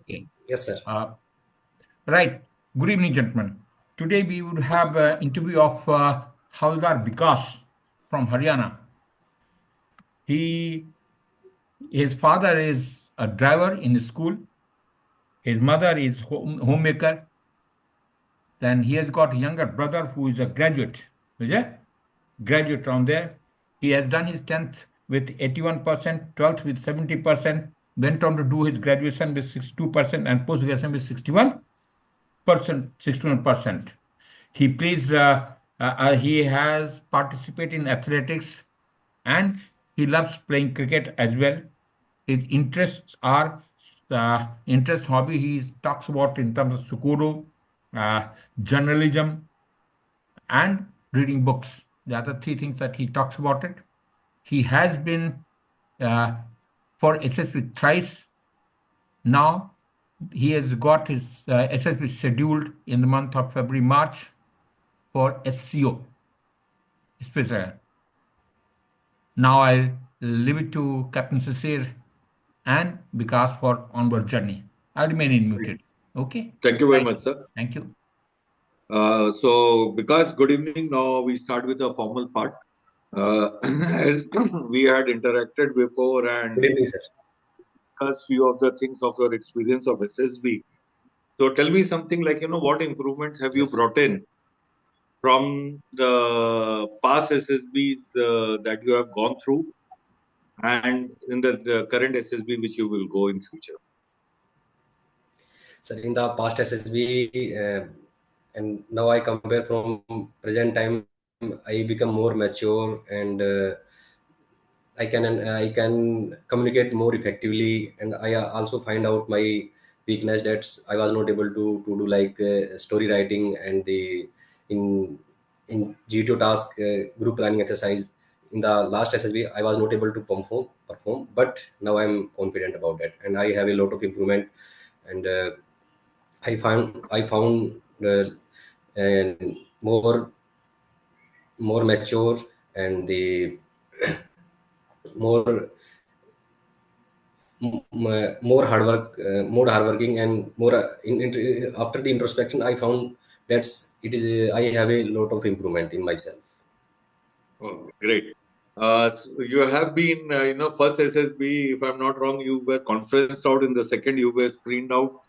Okay. Yes, sir. Right. Good evening, gentlemen. Today we would have an interview of Havildar Vikash from Haryana. He, his father is a driver in the school. His mother is homemaker. Then he has got a younger brother who is a graduate. Is it? Graduate around there. He has done his 10th with 81%, 12th with 70%, went on to do his graduation with 62% and post-graduation with 61%. He plays, he has participated in athletics and he loves playing cricket as well. His interests are interest hobby he talks about in terms of Sukuru, uh, journalism, and reading books. The other three things that he talks about it. He has been uh, for SSB thrice. Now he has got his SSB scheduled in the month of February, March for SCO. Special. Now I leave it to Captain Sasir and Vikas for onward journey. I'll remain in muted. Okay. Thank you very Right. much, sir. Thank you. Because good evening. Now we start with the formal part. As we had interacted before and Good evening, sir. discussed few of the things of your experience of SSB. So tell me something like, what improvements have you Yes, sir. brought in from the past SSBs that you have gone through and in the current SSB which you will go in future? Sir, in the past SSB, and now I compare from present time, I become more mature and I can communicate more effectively, and I also find out my weakness that I was not able to do like story writing and the in in G2 task group planning exercise. In the last SSB, I was not able to perform, but now I'm confident about that, and I have a lot of improvement, and I found and more mature and the more more hardworking and more after the introspection, I found I have a lot of improvement in myself. Oh, great. So you have been, first SSB, if I'm not wrong, you were conferenced out. In the second, you were screened out.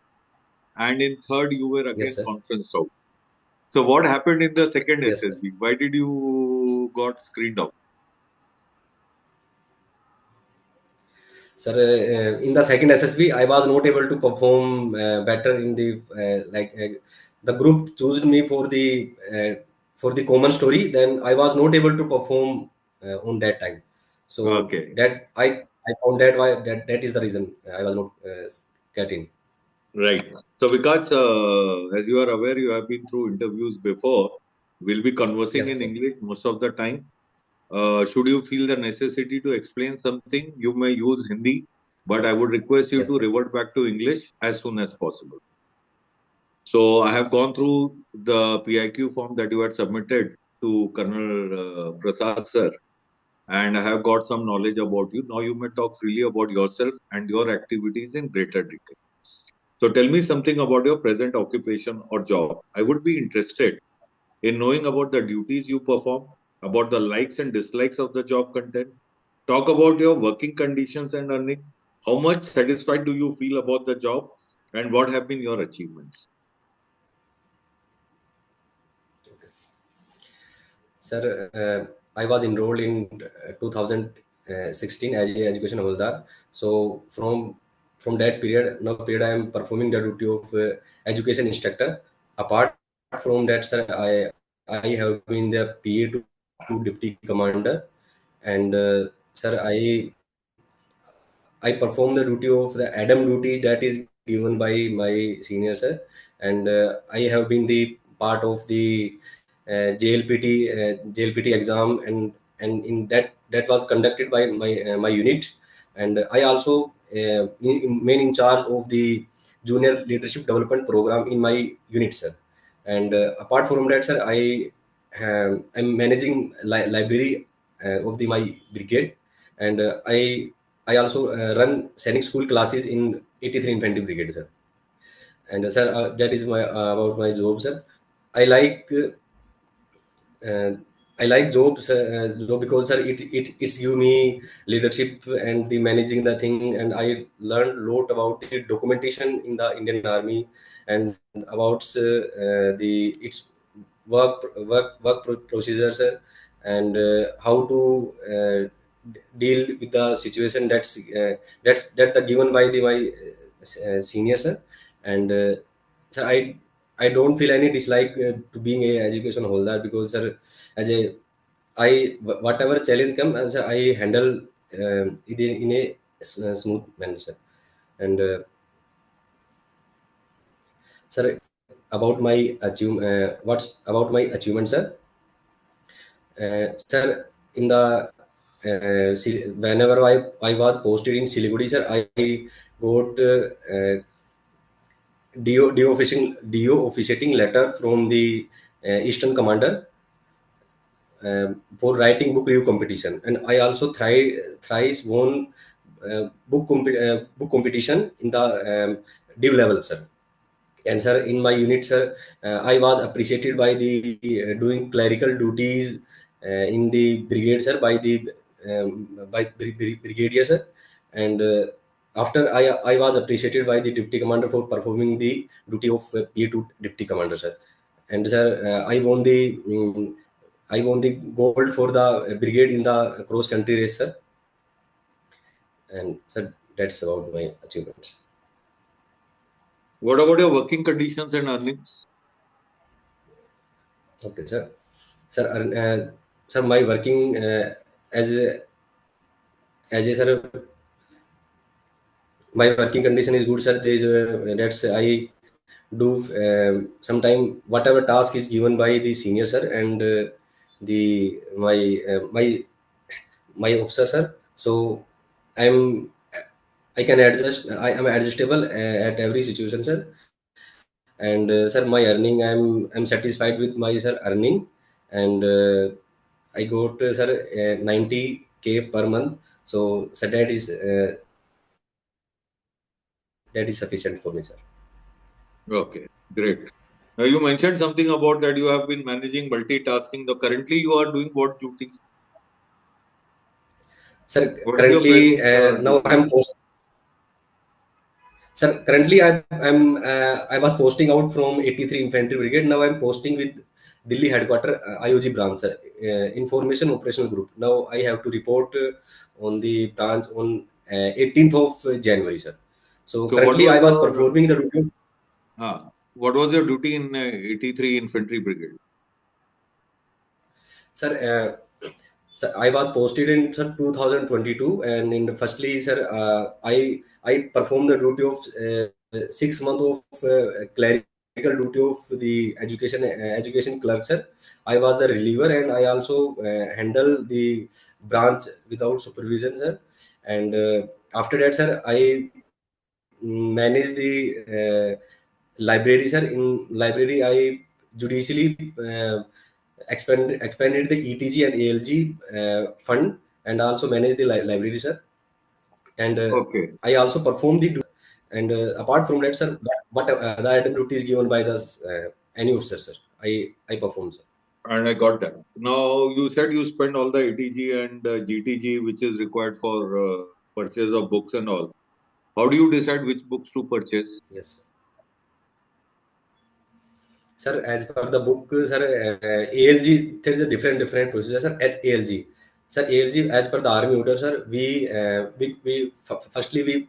And in third, you were Yes, again sir. conferenced out. So what happened in the second Yes, sir. SSB? Why did you got screened out? Sir, in the second SSB, I was not able to perform better in the the group chose me for the common story. Then I was not able to perform on that time. So Okay, that I found that that is the reason I was not getting. right. So because as you are aware, you have been through interviews before. We'll be conversing Yes, in sir. English most of the time. Should you feel the necessity to explain something, you may use Hindi, but I would request you Yes, to sir. revert back to English as soon as possible. So I have Yes. gone through the PIQ form that you had submitted to Colonel Prasad sir, and I have got some knowledge about you. Now you may talk freely about yourself and your activities in greater detail. So tell me something about your present occupation or job. I would be interested in knowing about the duties you perform, about the likes and dislikes of the job content. Talk about your working conditions and earning. How much satisfied do you feel about the job, and what have been your achievements? Sir, I was enrolled in 2016 as a education holder. So from that period, now period, I am performing the duty of education instructor. Apart from that, sir, I have been the PA to deputy commander, and sir, I perform the duty of the Adam duty that is given by my senior sir, and I have been the part of the JLPT exam, and in that was conducted by my unit, and I also main in charge of the junior leadership development program in my unit, sir. And apart from that, sir, I'm managing library of the my brigade, and I also run sainik school classes in 83 Infantry Brigade, sir. And sir, that is my about my job, sir. I like uh, I like jobs, job because sir, it's give me leadership and the managing the thing, and I learned a lot about the documentation in the Indian Army and about the its procedures, sir, and how to deal with the situation that the given by the my senior, sir. And sir, I don't feel any dislike to being a education holder because sir, as a whatever challenge come, sir, I handle it in a smooth manner, sir. And sir, about my what's about my achievement, sir. Sir, in the whenever I was posted in Siliguri, sir, I got DO officiating letter from the Eastern Commander for writing book review competition, and I also thrice won book competition in the div level, sir. And sir, in my unit, sir, I was appreciated by the doing clerical duties in the brigade, sir, by the brigadier, sir. And after I was appreciated by the deputy commander for performing the duty of P2 deputy commander, sir. And sir, I won the gold for the brigade in the cross country race, sir. And sir, that's about my achievements. What about your working conditions and earnings? Okay, sir. Sir, sir, my working as a, as a sir, my working condition is good, sir. There is that's I do sometime whatever task is given by the senior, sir, and the my officer, sir. So I'm I can adjust. I am adjustable at every situation, sir. And sir, my earning, I'm satisfied with my sir earning, and I got sir 90K per month. So sir, that is sufficient for me, sir. Okay, great. Now you mentioned something about that you have been managing multitasking. Though currently you are doing what duties? Sir, What is your currently basic now duty? sir, currently I was posting out from 83 Infantry Brigade. Now I'm posting with Delhi headquarter IOG branch, sir, Information Operational Group. Now I have to report on the branch on 18th of January, sir. So So what currently was I was your performing the duty. what was your duty in 83 Infantry Brigade? Sir, sir, I was posted in sir 2022, and in firstly, sir, I performed the duty of 6 months of clerical duty of the education clerk, sir. I was the reliever, and I also handle the branch without supervision, sir. And after that, sir, I manage the library, sir. In library, I judicially expanded the ETG and ALG fund, and also manage the library, sir. And Okay, I also perform the and apart from that, sir, what the item duties given by the any officer, sir, I perform, sir. and I got that. Now you said you spend all the ATG and GTG which is required for purchase of books and all. How do you decide which books to purchase? Yes, sir. As per the book, sir, ALG, there is a different procedure, sir. At ALG, sir, ALG, as per the army order, sir, firstly we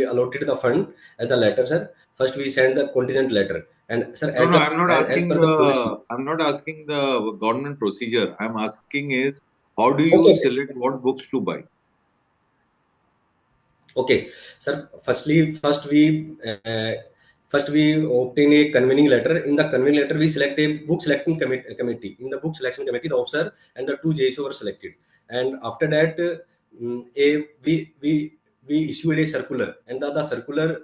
allotted the fund as the letter, sir. First we send the contingent letter, and sir, No, no, I'm not as asking per the policy. I'm not asking the government procedure. I'm asking is how do you Okay, okay. select what books to buy? Okay, sir. First we obtain a convening letter. In the convening letter, we select a book selecting committee. In the book selection committee, the officer and the two JSO were selected. And after that, we issued a circular, and the circular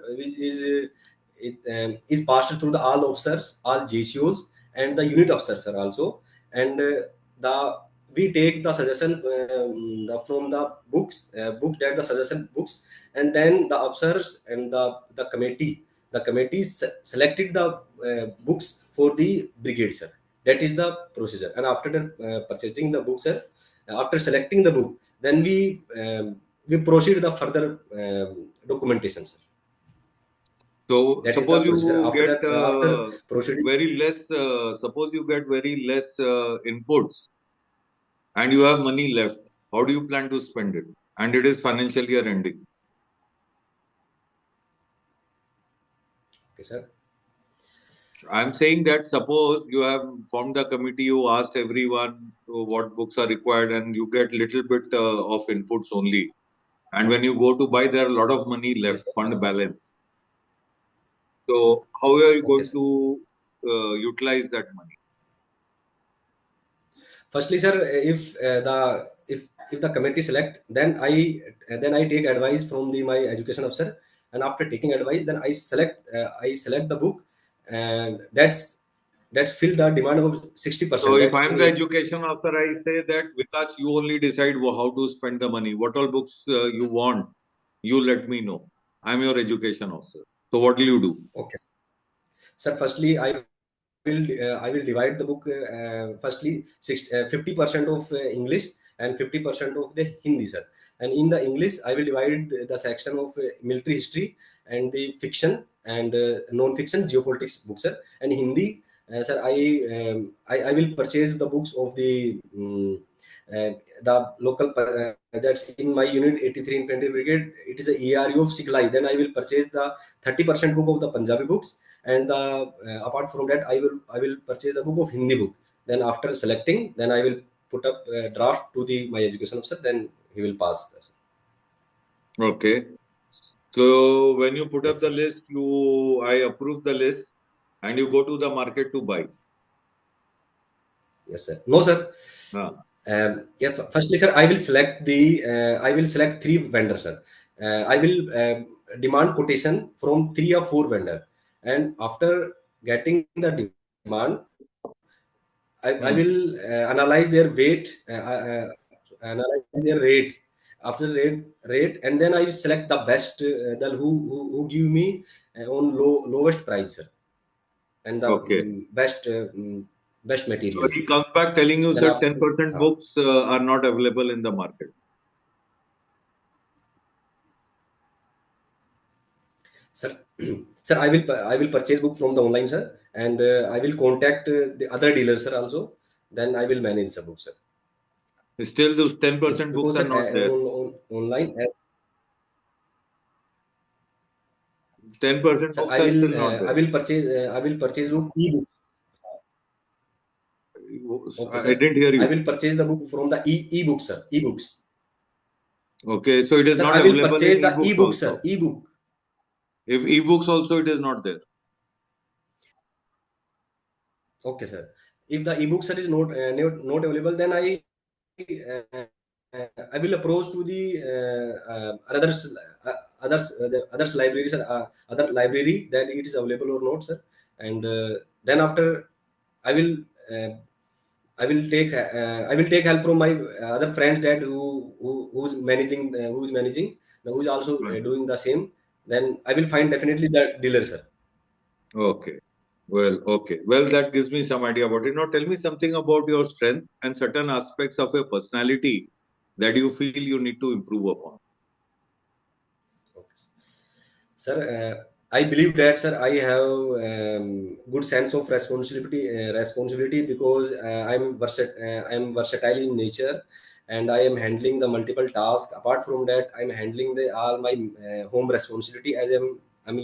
is passed through the all officers, all JCOs, and the unit officers are also. And the we take the suggestion from the books that the suggestion books, and then the officers and the committee the committee selected the books for the brigade, sir. That is the procedure. And after the, purchasing the book, sir, after selecting the book, then we proceed the further documentation, sir. So That is the suppose procedure. you After get that, after proceeding, very less. Suppose you get very less inputs, and you have money left. How do you plan to spend it? And it is financial year ending. okay, sir. I'm saying that suppose you have formed a committee, you asked everyone what books are required, and you get little bit of inputs only. And when you go to buy, there are a lot of money left, Yes, sir. fund balance. So how are you Okay, going sir. to utilize that money? Firstly, sir, if the committee select, then I take advice from the my education officer, and after taking advice, then I select the book, and that's fill the demand of So 60%. if That's I'm in the it. education officer, I say that Vikash, you only decide how to spend the money. What all books you want, you let me know. I'm your education officer. So what will you do? Okay, sir. Firstly, I will divide the book. Firstly, 50% of English and 50% of the Hindi, sir. And in the English, I will divide the section of military history and the fiction and non-fiction geopolitics books, sir. And Hindi, sir, I will purchase the books of the local that's in my unit 83 Infantry Brigade. It is a ERU of Siklai. Then I will purchase the 30% book of the Punjabi books, and apart from that, I will purchase the book of Hindi book. Then after selecting, then I will put up a draft to the my education officer. Then he will pass. Okay. So when you put up Yes, the sir. list, I approve the list, and you go to the market to buy. Yes, sir. No, sir. Ah, Yeah. Firstly, sir, I will select three vendors, sir. I will demand quotation from three or four vendor, and after getting the demand, I hmm. will analyze their weight, analyze their rate. After rate, and then I will select the best, the who give me on lowest price, sir, and the Okay. best So material, he sir. comes back telling you, Then sir, after, 10% uh, books are not available in the market. sir, sir, I will purchase book from the online, sir, and I will contact the other dealers, sir, also. Then I will manage the book, sir. Still, those 10% books Because, are sir, not there. online, 10% sir, books are still not there. I will purchase book ebook. Okay, I sir. didn't hear I you. will purchase the book from the ebooks, sir. Ebooks. Okay, so it is Sir, not I will available in purchase the ebooks ebook, sir. also. Ebook. If ebooks also, it is not there. Okay, sir. If the ebook, sir, is not available, then I will approach to the others library, sir. Other library that it is available or not, sir. And then after, I will uh, I will take help from my other friends that who's managing, who's also Mhm. doing the same. Then I will find definitely the dealer, sir. Okay. Well, okay. Well, that gives me some idea about it. Now, tell me something about your strength and certain aspects of your personality that you feel you need to improve upon. Okay. Sir, I believe that, sir, I have good sense of responsibility because I'm versatile in nature, and I am handling the multiple tasks. Apart from that, I'm handling the all my home responsibility as I'm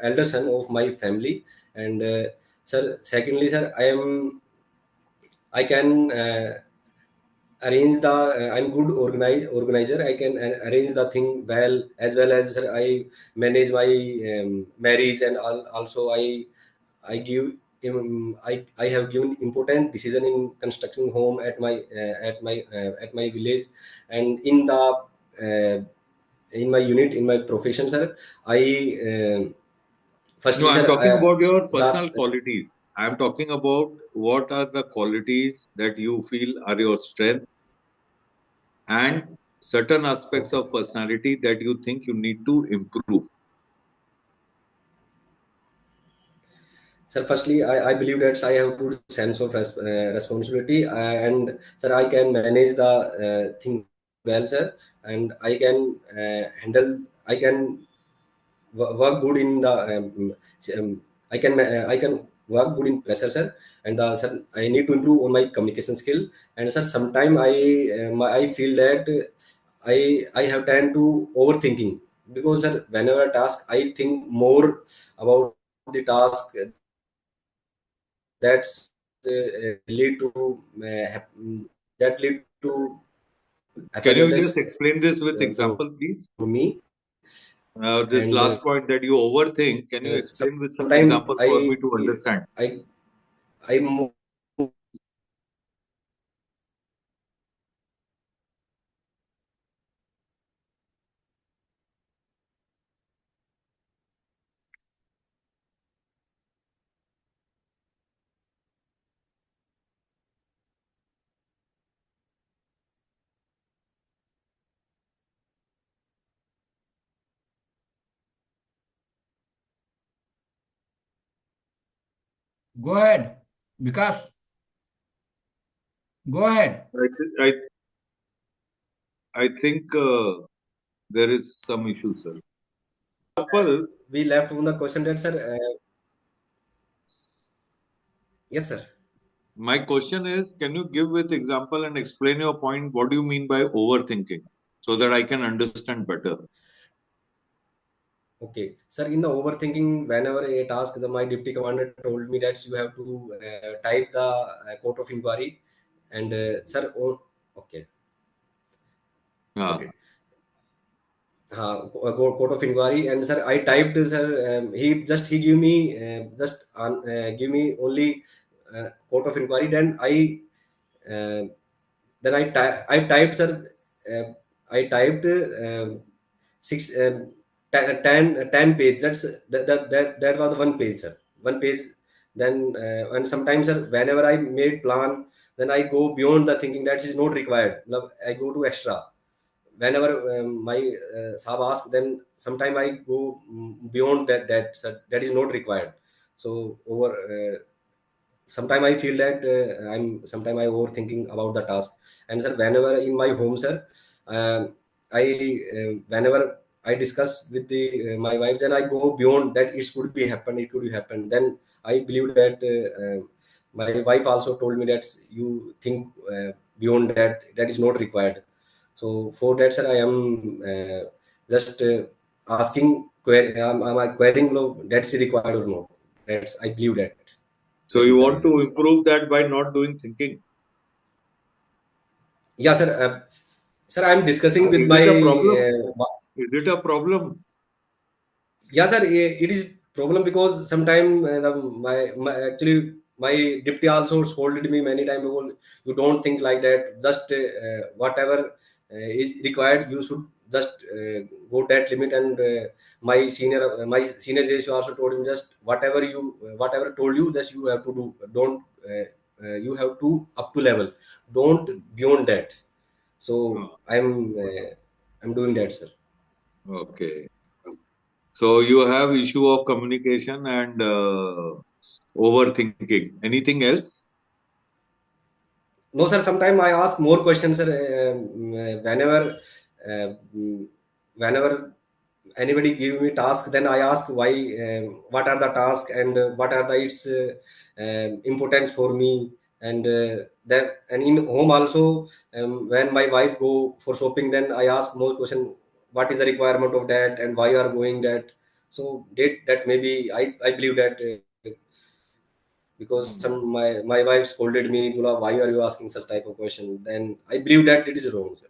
elder son of my family. And sir, secondly, sir, I can arrange the I'm good organizer. I can arrange the thing well as, sir, I manage my marriage, and also I give I have given important decision in constructing home at my village, and uh, in my unit, in my profession, sir. I No, firstly, I'm sir, talking about your the personal qualities. I'm talking about what are the qualities that you feel are your strength and certain aspects okay, sir. of personality that you think you need to improve. Sir, firstly, I believe that I have good sense of responsibility, and sir, I can manage the thing well, sir, and I can handle. I can work good in the. I can work good in pressure, sir, and sir, I need to improve on my communication skill. And sir, sometime I feel that I have tend to overthinking, because sir, whenever a task I think more about the task, that's lead to that lead to Can you happiness just explain this with for example, me. please? And This last point that you overthink, can you explain with some sometime example for me to understand? I move. Go ahead, Vikas. Go ahead. I think there is some issue, sir. Example, We left on the question that, sir. Yes, sir. my question is, can you give with example and explain your point? What do you mean by overthinking, so that I can understand better? Okay, sir. In the overthinking, whenever a task, my deputy commander told me that you have to type the court of inquiry, and sir, oh, okay, got Ah, it. Court of inquiry, and sir, I typed, sir. He give me give me only court of inquiry. Uh, then I typed, sir. Uh, I typed six ten page. That was the one page, sir. One page. Then and sometimes, sir, whenever I made plan, then I go beyond the thinking that is not required. Now I go to extra. Whenever my sahab ask, then sometime I go beyond that is not required. So over sometime I feel that sometime I overthinking about the task. And sir, whenever in my home, sir, um, I whenever I discuss with the my wife, then I go beyond that it could be happen, it could be happen. Then I believe that my wife also told me that you think beyond that is not required. So for that, sir, I am just am I querying that's required or not. That's I believe that. so That is you the want to reason. improve that by not doing thinking? Yeah, sir. Sir, I'm discussing with Is my. it a problem? Is it a problem? Yeah, sir. It is problem because sometime my actually my deputy also scolded me many times ago. You don't think like that. Just whatever is required, you should just go that limit. And my senior JSU also told him, just whatever told you, just you have to do. Don't you have to up to level. Don't beyond that. So Oh, I'm doing that, sir. okay. So you have issue of communication and overthinking. Anything else? No, sir. Sometimes I ask more questions, sir. Uh, mm, whenever anybody give me task, then I ask why, what are the tasks, and what are the its importance for me. And and in home also, when my wife go for shopping, then I ask more question. What is the requirement of that, and why you are going that? So that maybe I believe that. Because Hmm. my wife scolded me, "Bula, why are you asking such type of question?" Then I believe that it is wrong, sir.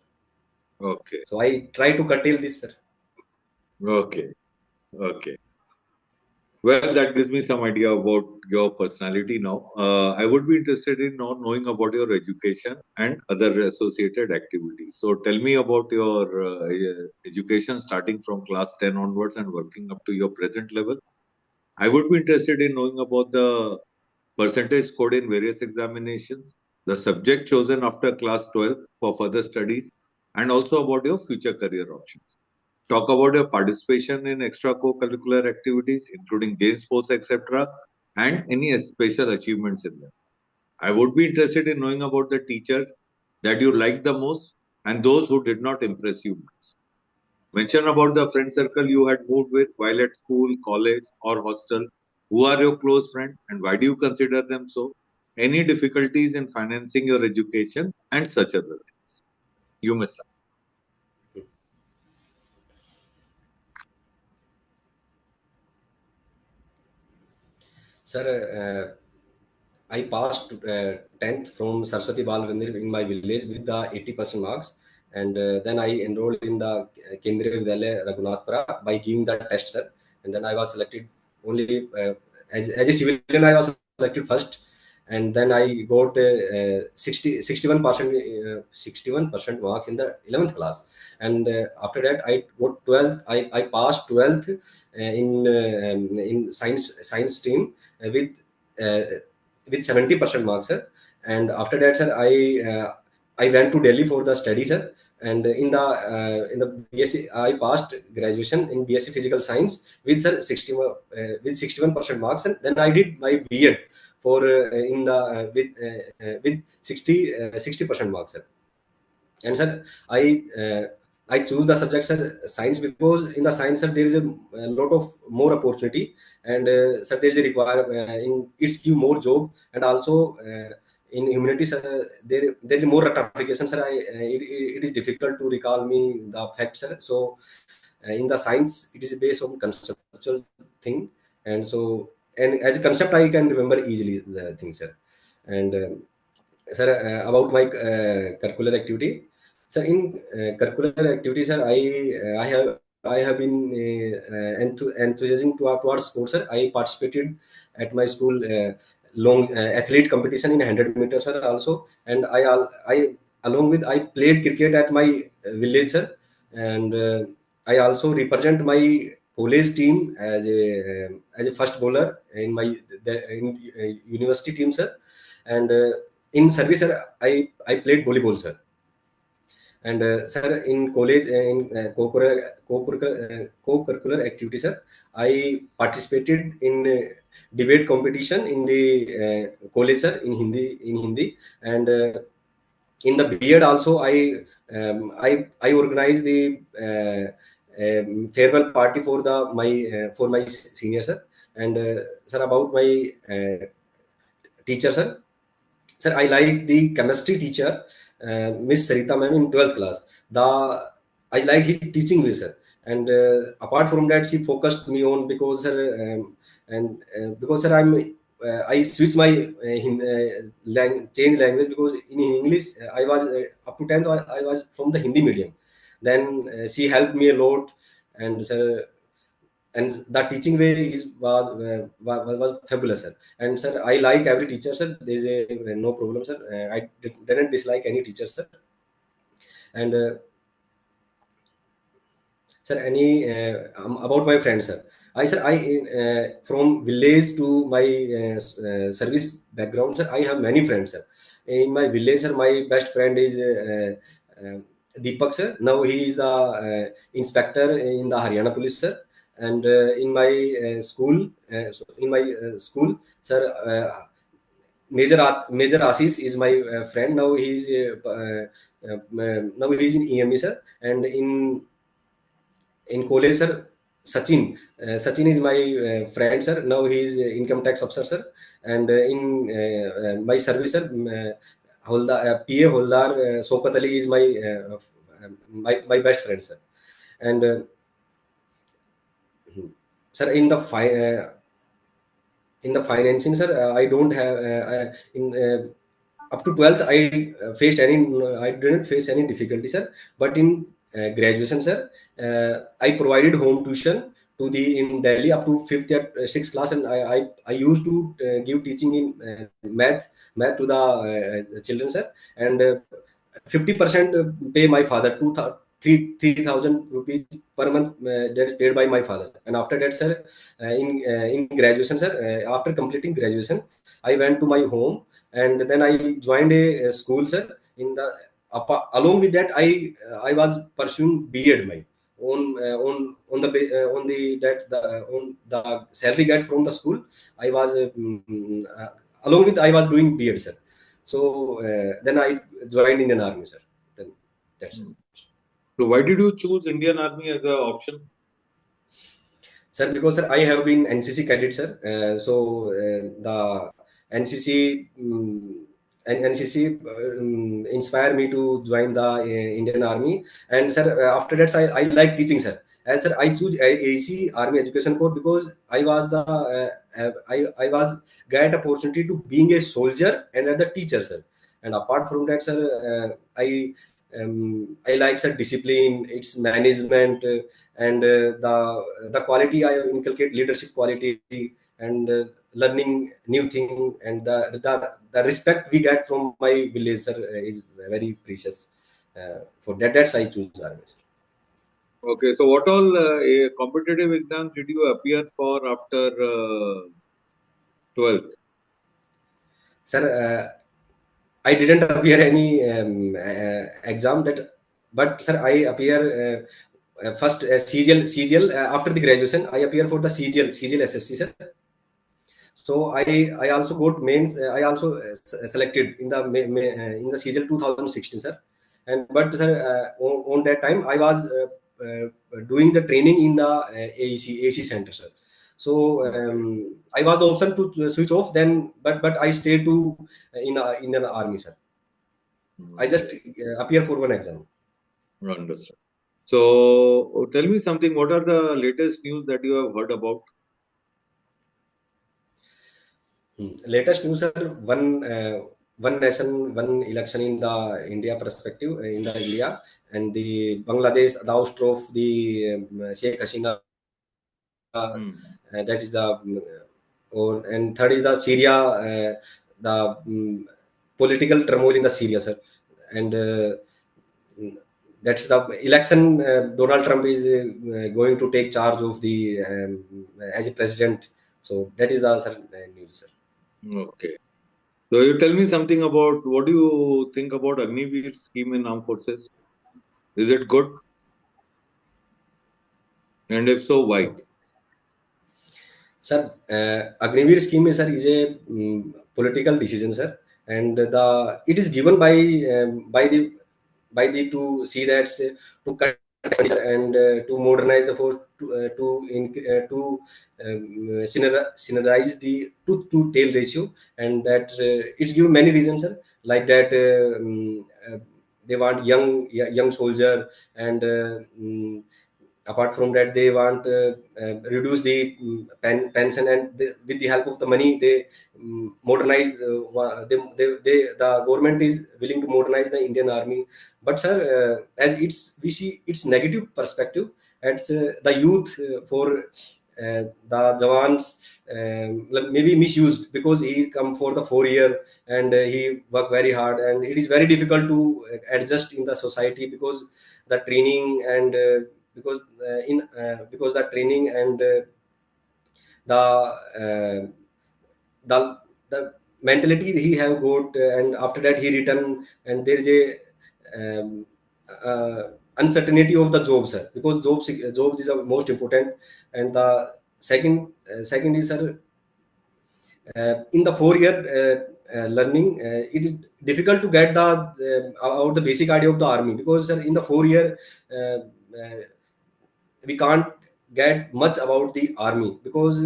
Okay. So I try to curtail this, sir. Okay. Okay. Well, that gives me some idea about your personality now. I would be interested in now knowing about your education and other associated activities. So tell me about your education starting from class 10 onwards and working up to your present level. I would be interested in knowing about the percentage scored in various examinations, the subject chosen after class 12 for further studies, and also about your future career options. Talk about your participation in extra co-curricular activities, including game sports, etc., and any special achievements in them. I would be interested in knowing about the teacher that you liked the most and those who did not impress you much. Mention about the friend circle you had moved with while at school, college, or hostel. Who are your close friends and why do you consider them so? Any difficulties in financing your education and such other things. You may start. Sir, I passed 10th from Saraswati Bal Mandir in my village with the 80% marks. And then I enrolled in the Kendriya Vidyalaya Raghunathpura by giving the test, sir. And then I was selected only as a civilian, I was selected first. And then I got 61%, 61% marks in the 11th class. And after that, I got 12th. I passed 12th in science stream uh, with 70% marks, sir. And after that, sir, I went to Delhi for the study, sir. And in the BSc, I passed graduation in BSc Physical Science with, sir, 61% marks. And then I did my B.Ed for in the with 60% marks, sir. And sir, I choose the subject, sir, science, because in the science, sir, there is a lot of more opportunity. And sir, there is a require in it's give more job. And also in humanities, there is more ratification, sir. It is difficult to recall me the facts, sir. So in the science, it is based on conceptual thing. And so, and as a concept, I can remember easily the thing, sir. And sir, about my curricular activity. So in curricular activities, sir, I have been enthusiastic towards sports, sir. I participated at my school long athlete competition in 100 meters, sir, also. And I along with I played cricket at my village, sir. And I also represent my college team as a first bowler in my in university team, sir. And in service, sir, I played volleyball, sir. And sir, in college, co-curricular activities, sir, I participated in debate competition in the college, sir, in Hindi. And in the B.Ed also, I organized the farewell party for for my senior, sir. And sir, about my teacher, sir. Sir, I like the chemistry teacher, Miss Sarita ma'am, in 12th class. The I like his teaching way, sir. And apart from that, she focused me on, because sir, because sir, I switched my change language, because in English I was up to 10th, I was from the Hindi medium. Then she helped me a lot. And sir, and the teaching way was fabulous, sir. And sir, I like every teacher, sir. There is a no problem, sir. I didn't dislike any teacher, sir. And sir, any about my friends, sir. I from village to my service background, sir, I have many friends, sir. In my village, sir, my best friend is Deepak, sir. Now he is the inspector in the Haryana police, sir. And in my school, sir, Major Ashish is my friend. Now he is now he is in EME, sir. And in college, sir, Sachin is my friend, sir. Now he is income tax officer, sir. And in my service, sir, Holdar, PA Holdar Sokat Ali is my best friend, sir. And sir, in the financing, sir, I don't have in up to 12th, I didn't face any difficulty, sir. But in graduation, sir, I provided home tuition to the in Delhi up to 5th or 6th class. And I used to give teaching in math to the children, sir. And 50% pay my father, 3,000 rupees per month, that is paid by my father. And after that, sir, in graduation, sir, after completing graduation, I went to my home. And then I joined a school, sir. In the along with that, I was pursuing B.Ed, my on the that the on the salary get from the school, I was along with I was doing B.Ed, sir. So then I joined Indian Army, sir. Then that's it. Hmm. So why did you choose Indian Army as an option? Sir, because sir, I have been NCC cadet, sir. The NCC NCC inspired me to join the Indian Army. And sir, after that, I like teaching, sir. And sir, I choose AC Army Education Corps because I was the I was get opportunity to being a soldier and as a teacher, sir. And apart from that, sir, I like sir discipline, its management, and the quality I inculcate leadership quality, and learning new thing, and the respect we get from my village, sir, is very precious. For that's I choose army, sir. Okay, so what all competitive exams did you appear for after 12th? Sir, I didn't appear any exam that, but sir, I appear first CGL after the graduation. I appear for the CGL SSC, sir. So I also got mains. I also selected in the in the CGL 2016, sir. And but sir, on that time I was doing the training in the AC center, sir. So Okay. I was the option to switch off then, but I stayed to in the army, sir. I just Okay. appear for one exam. Understood. So tell me something. What are the latest news that you have heard about? Latest news, sir. One nation, one election in the India perspective, in the India, and the Bangladesh, the ouster of the Sheikh Hasina. Hmm. That is the and third is the Syria, the political turmoil in the Syria, sir. And that's the election. Donald Trump is going to take charge of the as a president. So that is the sir, news, sir. Okay. So you tell me something about what do you think about Agniveer scheme in armed forces? Is it good? And if so, why? Okay. Sir, Agniveer scheme, sir, is a political decision, sir, and the it is given by the to see that to cut and to modernize the force to synergize the tooth to tail ratio, and that it's given many reasons, sir, like that they want young soldier, and apart from that they want reduce the pension, and with the help of the money they modernize the government is willing to modernize the Indian army. But sir, as we see its negative perspective, it's the youth for the jawans like maybe misused because he come for the 4 year, and he work very hard, and it is very difficult to adjust in the society because the training and because the training and the the mentality he have got, and after that he return, and there is a uncertainty of the job, sir, because job is the most important. And the second is, sir, in the 4 year learning, it is difficult to get the out the basic idea of the army, because sir, in the 4 year uh, uh, we can't get much about the army, because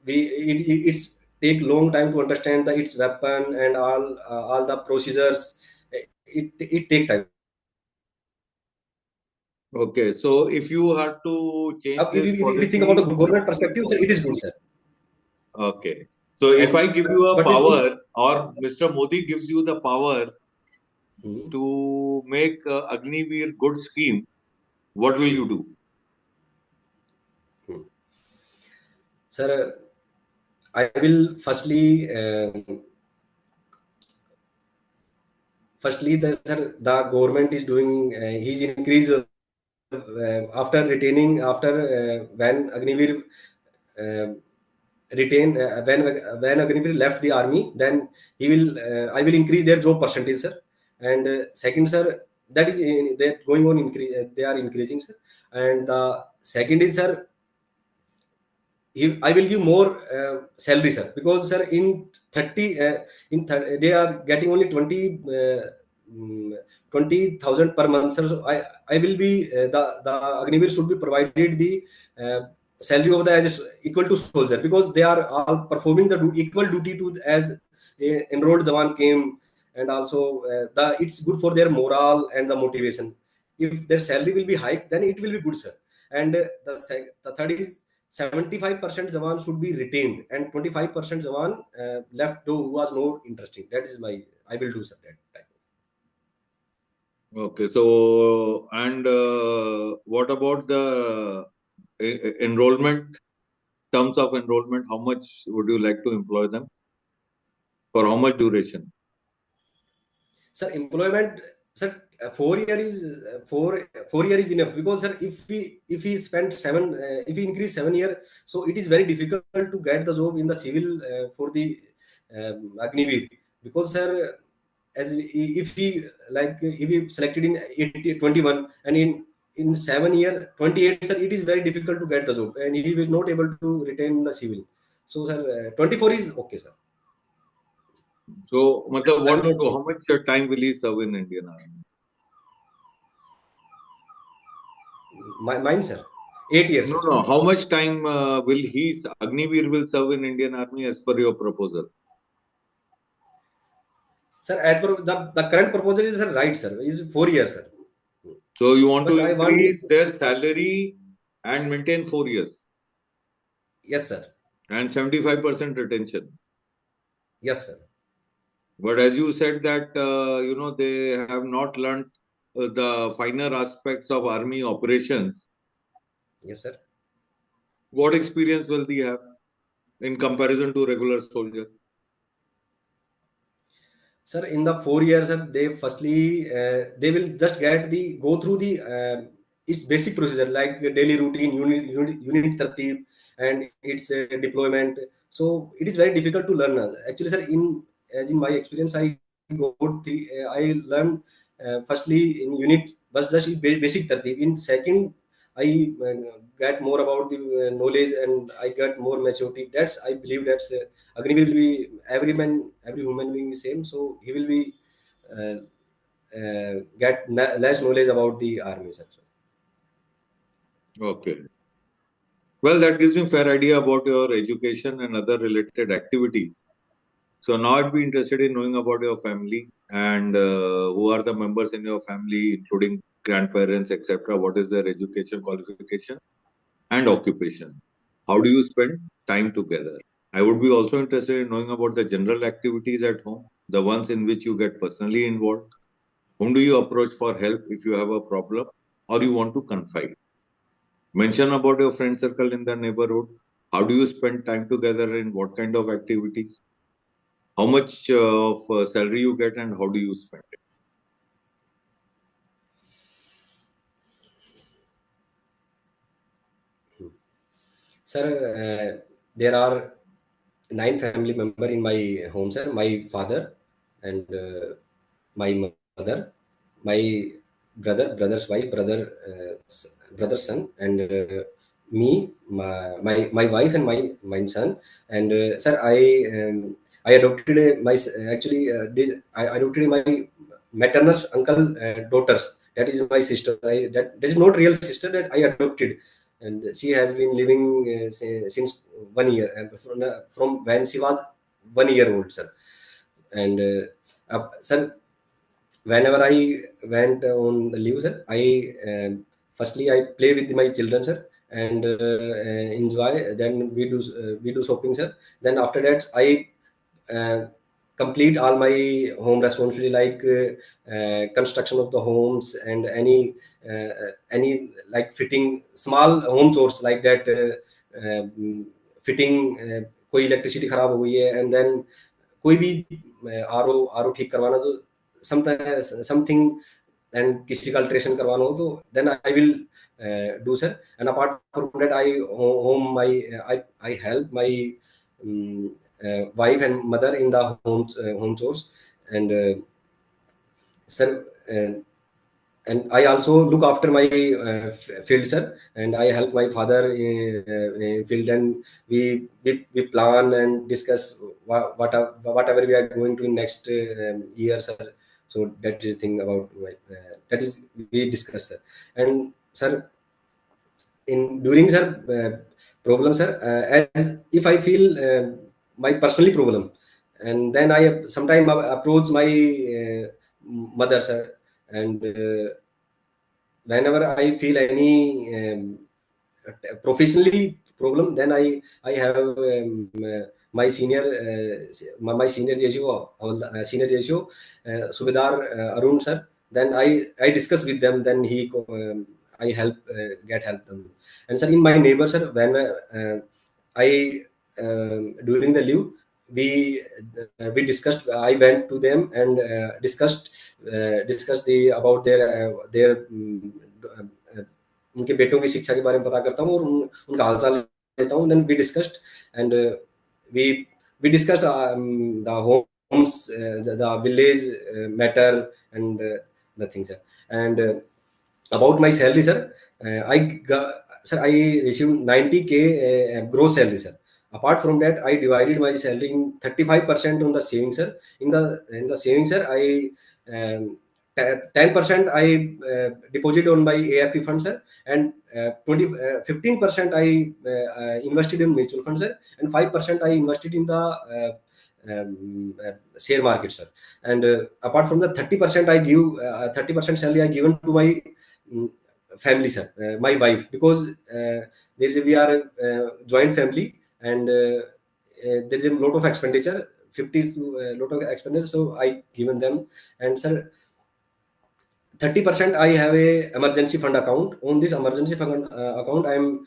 it's take long time to understand the its weapon and all the procedures. It take time, sir. Okay. So if you had to change this If you think about the policy, government perspective, sir, it is good, sir. okay. So if I And give you a but if power, or Mr. Modi gives you the power hmm, to make Agniveer good scheme, what will you hmm, do? hmm. Sir, I will firstly the government is doing he's increased after retaining after when Agniveer uh, retain when Agniveer left the army, then he will I will increase their job percentage, sir. And second, sir, that is that going on increase, they are increasing, sir. And the second is, sir, I will give more salary, sir, because sir in 30 they are getting only 20,000 per month, sir. So I will be the Agnivir should be provided the uh, salary of the as equal to soldier, because they are all performing the equal duty to as a enrolled Jawan came. And also the it's good for their morale and the motivation. If their salary will be high, then it will be good, sir. And the third is 75% Jawan should be retained, and 25% Jawan left though who was not interesting. That is my, I will do, sir, that type. Okay. So, and what about the enrollment, terms of enrollment? How much would you like to employ them? For how much duration? Sir, employment, sir, 4 year is 4 year is enough, because sir, if he spent if he increase 7 year, so it is very difficult to get the job in the civil for the Agnivir. Because sir, if he like if he selected in 21, and in 7 year 28, sir, it is very difficult to get the job, and he will not able to retain the civil. So sir, 24 is okay, sir. So, matlab, I will not so change. how much time will he serve in Indian Army? Mine, sir, 8 years, No, sir. no. How much time will he, Agnivir will serve in Indian Army as per your proposal? Sir, as per the current proposal is, sir, right, sir, is 4 years, sir. So you want But to I want the, increase their salary and maintain 4 years yes, sir. and 75% retention. Yes, sir. But as you said that they have not learnt the finer aspects of army operations. Yes, sir. What experience will they have in comparison to regular soldier? Sir, in the 4 years, sir, they firstly they will just get the go through the its basic procedure like daily routine, unit tertib, and its deployment. So it is very difficult to learn. Actually, sir, in as in my experience, I learned firstly in unit, but just basic tertib. In second, I get more about the knowledge, and I get more maturity. That's, I believe that's Agni will be, every man, every human being is same, so he will be uh, get less knowledge about the army, sir. Okay. Well, that gives me a fair idea about your education and other related activities. So now I'd be interested in knowing about your family and who are the members in your family, including grandparents, etc. What is their education qualification and occupation? How do you spend time together? I would be also interested in knowing about the general activities at home, the ones in which you get personally involved. Whom do you approach for help if you have a problem or you want to confide? Mention about your friend circle in the neighborhood. How do you spend time together in what kind of activities? How much of salary you get and how do you spend it? Sir, there are 9 family member in my home, sir. My father, and my mother, my brother's wife, brother's son, and me, my wife, and my son. And sir, I adopted actually I adopted my maternal uncle daughters. That is my sister. That is not real sister, that I adopted, and she has been living since 1 year, and from when she was 1 year old, sir. And sir, whenever I went on the leave, sir, I firstly I play with my children, sir, and enjoy. Then we do shopping, sir. Then after that, I uh, complete all my home responsibility, like construction of the homes, and any like fitting small home chores like that, fitting कोई electricity खराब हो गई है, and then कोई भी R O ठीक करवाना, तो समथिंग, एंड किसी का अल्ट्रेशन करवाना हो, तो then I will do, sir. And apart from that, I home my I help my wife and mother in the home chores. And sir, and I also look after my field, sir, and I help my father in field, and we plan and discuss whatever we are going to in next year, sir. So that is the thing about my that is we discuss, sir. And sir, in during sir problem, sir, as if I feel my personally problem, and then I sometime approach my mother, sir, and whenever I feel any professionally problem, then I have my senior my senior JSO, senior JSO Subedar Arun, sir. Then I discuss with them. Then I help get help them. And sir, in my neighbor, sir, when I during the leave, we discussed. I went to them and discussed the about their उनके बेटों की शिक्षा के बारे में पता करता हूँ और उनका हालचाल लेता हूँ. Then we discussed, and we discussed the homes, the village matter, and the things, sir. And about my salary, sir, I received 90K gross salary, sir. Apart from that, I divided my salary in 35% on the savings, sir. In the savings, sir, I 10% I deposit on my AFP fund, sir, and 15% I invested in mutual funds, sir, and 5% I invested in the share market, sir. And apart from the 30% I give 30% salary I given to my mm, family, sir, my wife, because we are a joint family, and there is a lot of expenditure, 50 to lot of expenditure, so I given them. And sir, 30% I have a emergency fund account. On this emergency fund account, I am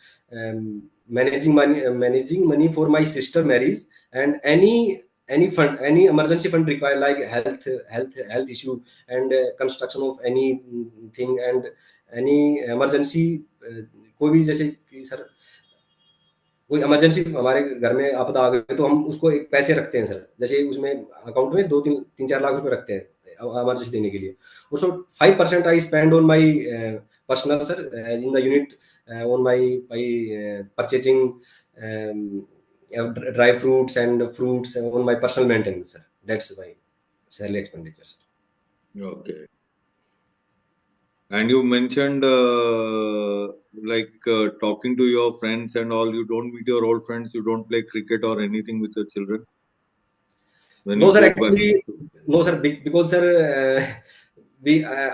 managing money for my sister marriage, and any emergency fund required, like health issue, and construction of any thing, and any emergency कोई भी जैसे कि sir कोई emergency हमारे घर में आपदा आ गई, तो हम उसको एक पैसे रखते हैं, सर. जैसे उसमें अकाउंट में 2 3 4 लाख रुपए रखते हैं इमरजेंसी देने के लिए. Also 5% I spend on my personal, sir, in the unit, on my purchasing um, dry fruits and fruits on my personal maintenance, sir. That's my salary expenditure, sir. Okay. And you mentioned talking to your friends and all. You don't meet your old friends. You don't play cricket or anything with your children when No, you sir. go back. Actually, no, sir. Because, sir,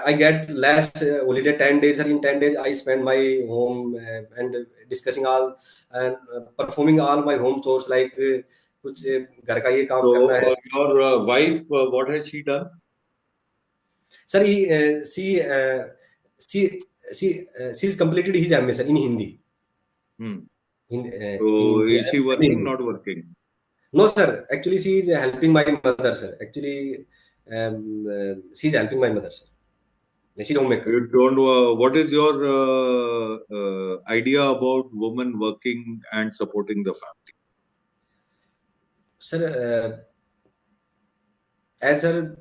I get last holiday 10 days. Sir, in 10 days, I spend my home and discussing all and performing all my home chores, like कुछ घर का ये काम करना है. Your wife, what has she done? Sir, she's completed his MA, sir, in Hindi. So In Hindi, is she working, not working? No, sir. Actually, she is helping my mother, sir. Actually, she's helping my mother, sir. She's homemaker. You don't. What is your idea about women working and supporting the family? Sir, as her,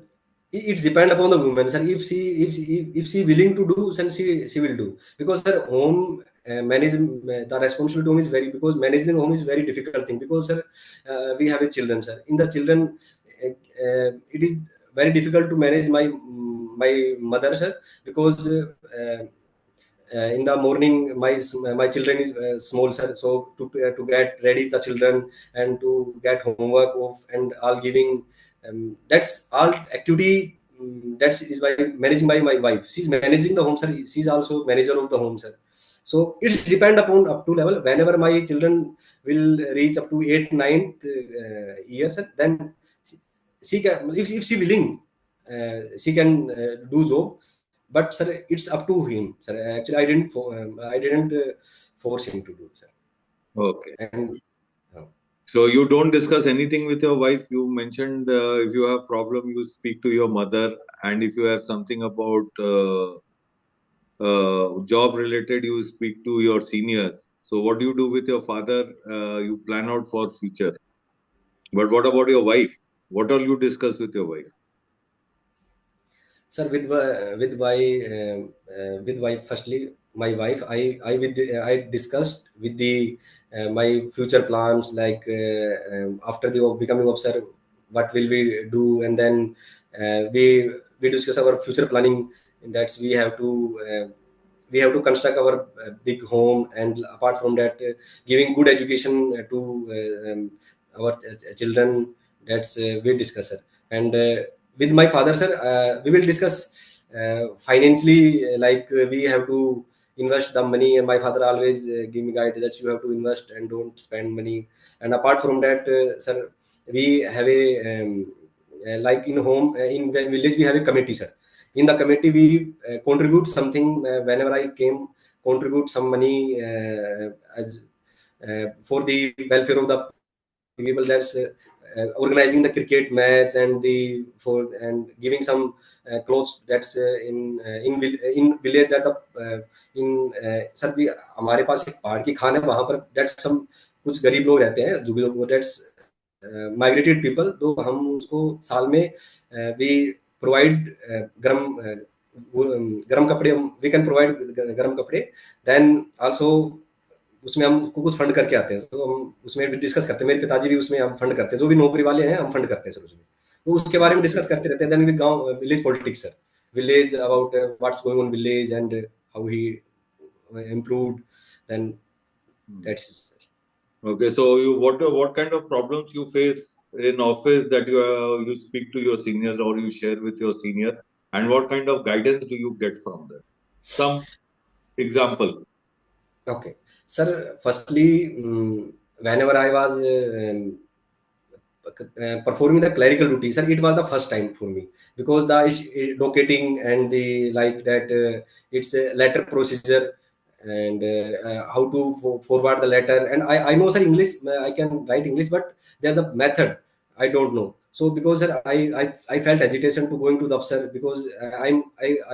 it's depend upon the woman, sir. If she willing to do, then she will do, because her home the responsibility home is very, because managing home is very difficult thing, because sir, we have a children, sir. In the children, it is very difficult to manage my mother, sir, because in the morning my children is small, sir. So to get ready the children and to get homework of and all giving, that's all activity, that is by managing by my wife. She's managing the home, sir. She's also manager of the home, sir. So it's depend upon up to level. Whenever my children will reach up to 8 9th years, sir, then she can, if she willing, she can do job. But sir, it's up to him, sir. Actually, I didn't force him to do, sir. Okay. And so you don't discuss anything with your wife. You mentioned if you have problem, you speak to your mother, and if you have something about job related, you speak to your seniors. So what do you do with your father? You plan out for future. But what about your wife? What all you discuss with your wife? Sir, with wife, firstly my wife, I discussed with the my future plans, like after the becoming officer, what will we do, and then we discuss our future planning. That's we have to construct our big home, and apart from that, giving good education to our children. That's we discuss, sir. And with my father, sir, we will discuss financially, we have to invest the money, and my father always give me guide that you have to invest and don't spend money. And apart from that, sir, we have a like in home, in village we have a committee, sir. In the committee we contribute something, whenever I came, contribute some money as for the welfare of the people. That's organizing the cricket match, and the for and giving some clothes. That's in village, that the in sir भी हमारे पास एक पहाड़ की खान है वहां पर, that's some कुछ गरीब लोग रहते हैं जो that's migrated people, तो हम उसको साल में we provide गर्म कपड़े, we can provide गर्म कपड़े. Then also उसमें हम उसको कुछ फंड करके आते हैं, तो हम उसमें भी डिस्कस करते हैं, मेरे पिताजी भी उसमें हम फंड करते हैं, जो भी नौकरी वाले हैं हम फंड करते हैं सर उसमें. तो उसके बारे में डिस्कस करते रहते हैं. देन विद गांव village politics sir, village about what's going on village and how he improved. Then that's Okay, so what kind of problems you face in office that you speak to your seniors or you share with your senior, and what kind of guidance do you get from them? Some example. okay, sir. Firstly, whenever I was performing the clerical duty, sir, it was the first time for me, because the docketing and the like that, it's a letter procedure, and how to forward the letter. And I know, sir, English, I can write English, but there's a method I don't know. So because, sir, I felt hesitation to going to the officer, because I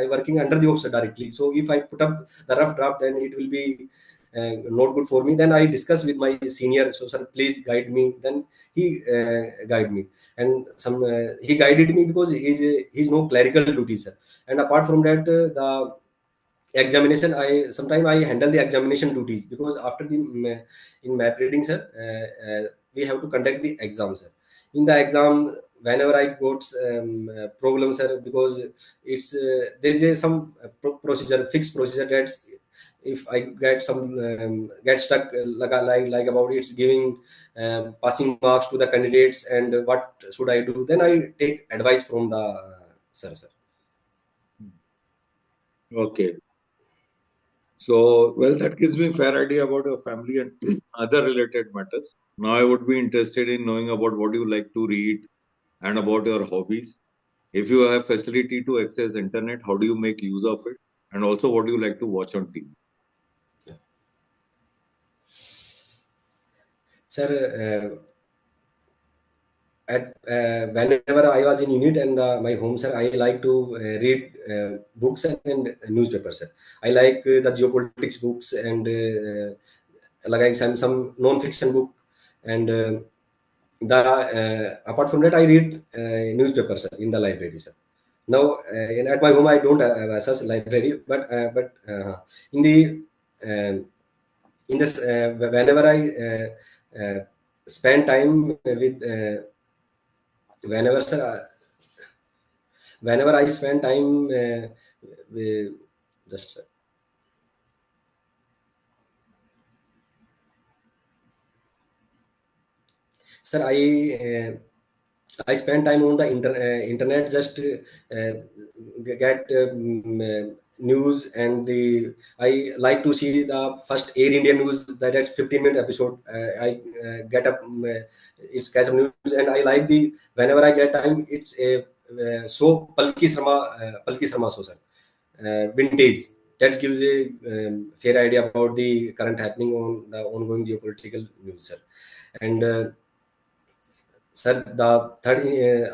working under the officer directly. So if I put up the rough draft, then it will be not good for me. Then I discuss with my senior, so sir, please guide me. Then he guide me, and some he guided me, because he's no clerical duties, sir. And apart from that, the examination, I sometimes I handle the examination duties, because after the in map reading, sir, we have to conduct the exam, sir. In the exam, whenever I got problem, sir, because it's there is some procedure, fixed procedure, that's if I get some get stuck, like about it's giving passing marks to the candidates, and what should I do, then I take advice from the sir. Okay. So, well, that gives me a fair idea about your family and other related matters. Now, I would be interested in knowing about what you like to read and about your hobbies. If you have facility to access internet, how do you make use of it? And also, what do you like to watch on TV? Sir, at whenever I was in unit and my home, sir, I like to read books and newspapers, sir. I like the geopolitics books, and like some non-fiction book, and the apart from that, I read newspapers, sir, in the library, sir. Now, at my home, I don't have such library, but in the in this whenever I spend time with whenever, sir, whenever I spend time with, just sir, I spend time on the internet, just get news, and the I like to see the first Air India news, that's 15-minute episode. I get up, it's catch up news, and I like the whenever I get time, it's a so Palki Sharma so, sir, vintage. That gives a fair idea about the current happening on the ongoing geopolitical news, sir. And sir, the third,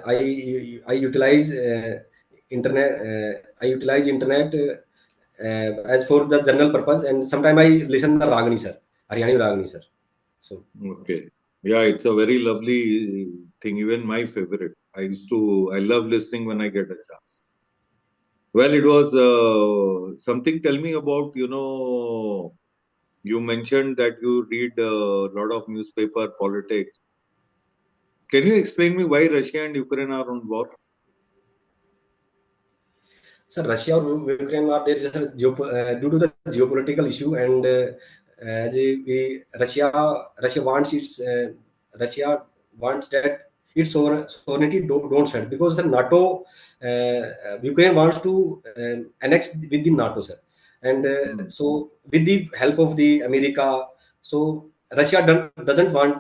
I utilize internet. I utilize internet as for the general purpose, and sometimes I listen the Ragini, sir, Haryani Ragini, sir. So Okay. Yeah, it's a very lovely thing. Even my favorite. I love listening when I get a chance. Well, it was something. Tell me about, you mentioned that you read a lot of newspaper politics. Can you explain me why Russia and Ukraine are on war? So Russia or Ukraine war, there is a due to the geopolitical issue, and Russia wants its Russia wants that its sovereignty don't stand, because the NATO Ukraine wants to annex with the NATO, sir, and Hmm. so with the help of the America, so Russia doesn't want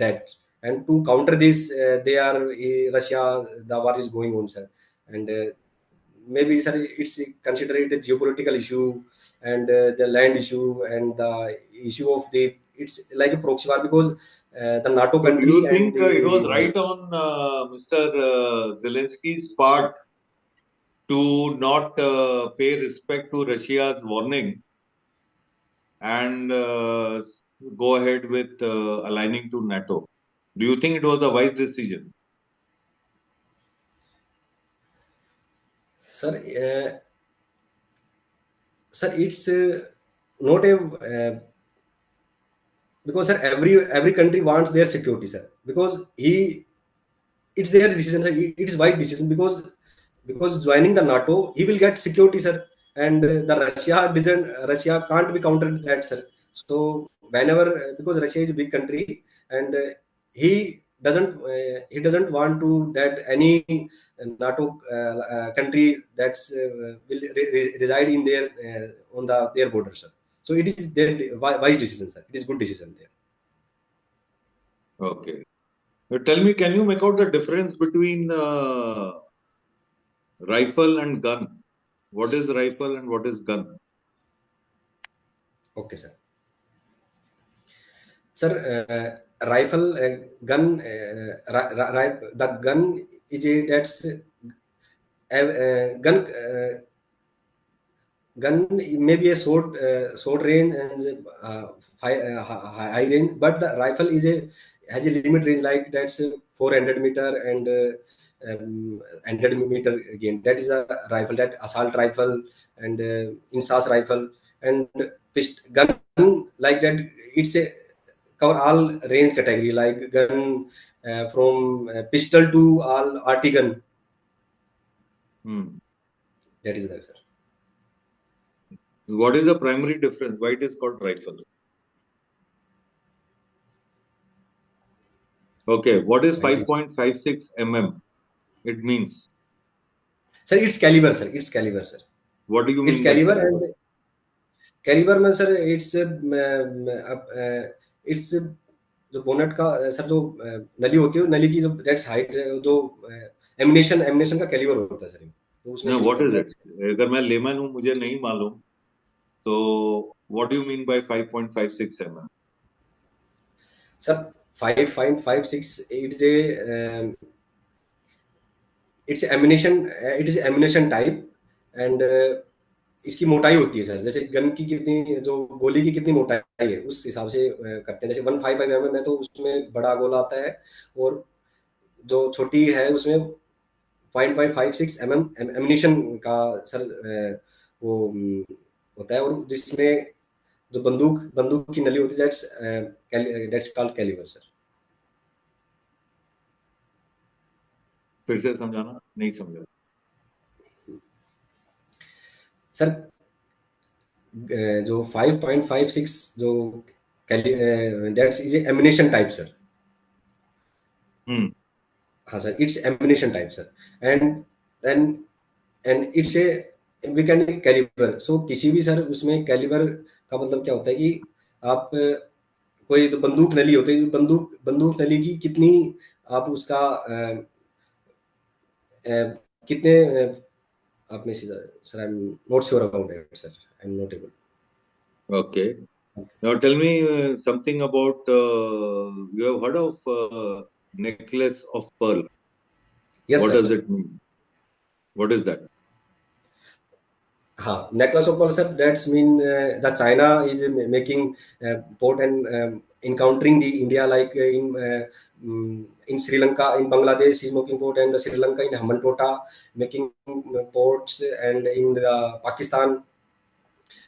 that, and to counter this, they are Russia, the war is going on, sir, and maybe sir, it's considered a geopolitical issue, and the land issue, and the issue of the, it's like a proxy war, because the NATO So, do country you and think it was the right on Mr. Zelensky's part to not pay respect to Russia's warning and go ahead with aligning to NATO? Do you think it was a wise decision? sir, sir, it's not a because sir, every country wants their security, sir, because he, it's their decision, sir. It is right decision, because joining the NATO, he will get security, sir, and the Russia can't be countered that, sir. So whenever, because Russia is a big country, and he doesn't want to that any NATO country that's will reside in their on their border, sir. So it is their wise decision, sir. It is good decision there. Okay. Tell me, can you make out the difference between rifle and gun? What is rifle and what is gun? Okay, sir. Sir, rifle, gun, the gun is a, that's gun. Gun may be a short range and high range, but the rifle is a has a limit range, like that's 400 meter and 100 meter again. That is a rifle, that assault rifle, and insas rifle, and gun like that. It's a cover all range category, like gun from pistol to all RT gun. Hmm. That is the, sir. What is the primary difference? Why it is called rifle? Okay, what is Why it is? 5.56 mm? It means, Sir, it's caliber, sir. It's caliber, sir. what do you It's mean by caliber, caliber? and caliber में sir it's जो bonnet का sir जो नली होती है, नली की जो डेट्स हाइट, जो एमिनेशन का कैलिबर होता है सर, तो उसमें No, से what is it? that's अगर मैं लेमन हूँ, मुझे नहीं मालूम, तो what do you mean by 5.56 mm? Sir 5.56 it's a it's ammunition, it is ammunition type, and इसकी मोटाई होती है सर, जैसे गन की कितनी, जो गोली की कितनी मोटाई है उस हिसाब से करते हैं, जैसे 155 mm है तो उसमें बड़ा गोला आता है, और जो छोटी है उसमें 0.556 एमिनेशन का सर वो होता है, और जिसमें जो बंदूक की नली होती है, दैट्स कॉल्ड कैलिबर, सर. फिर से समझाना, नहीं समझा. सर जो 5.56 जो that's is ammunition type, sir. Hmm. हाँ sir, it's ammunition type, sir, and and and it's a we can calibre. So किसी भी सर उसमें कैलिबर का मतलब क्या होता है कि आप कोई जो बंदूक नली होती है, बंदूक नली की कितनी आप उसका कितने आपने sir, I am not sure about it, sir, I am not able. Okay. Now tell me something about, you have heard of necklace of pearl. Yes What sir. does it mean? What is that? हाँ, necklace of pearl, sir, that's mean the China is making port and encountering the India, like in in Sri Lanka, in Bangladesh, is making port, and the Sri Lanka in Hambantota making ports, and in the Pakistan,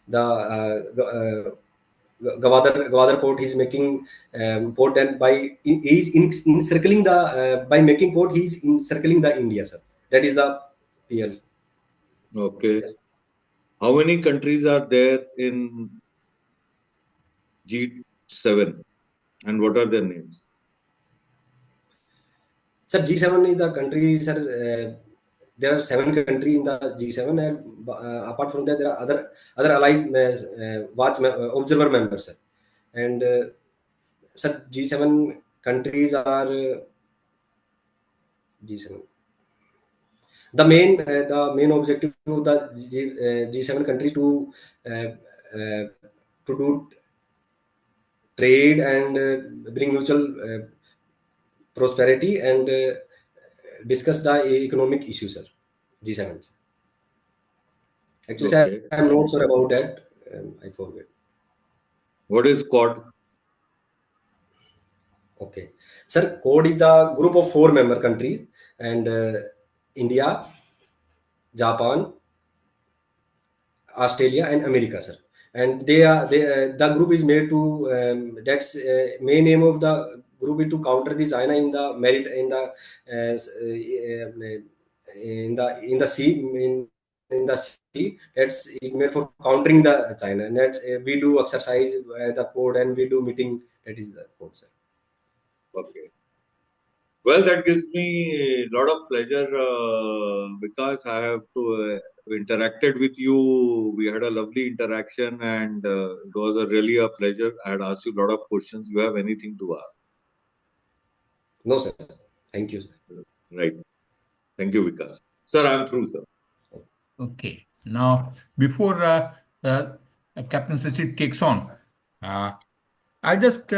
the Gwadar port he's making port, and by he's encircling the by making port he's encircling the India, sir. That is the PL. Okay. Yes. How many countries are there in G7 and what are their names? Sir, G7 is the country, sir. There are 7 countries in the G7, and apart from that, there are other allies, observer members, sir. And sir, G7 countries are G7. The main objective of the G7 countries uh, uh, to do trade and bring mutual prosperity, and discuss the economic issues, sir. G7. Actually, sir, Okay. I'm not sure about that. I forget. What is Quad? Okay, sir. Code is the group of 4 member countries, and India, Japan, Australia, and America, sir. And the group is made to that's main aim of the group is to counter the China in the merit in the in the sea in the sea. That's it made for countering the China. And that we do exercise the code, and we do meeting. That is the code, sir. Okay. Well, that gives me a lot of pleasure because I have to interacted with you. We had a lovely interaction, and it was really a pleasure. I had asked you a lot of questions. You have anything to ask? No, sir. Thank you, sir. Right. Thank you, Vikas. Sir, I'm through, sir. Okay. Now, before Captain Sachin takes on, uh, I just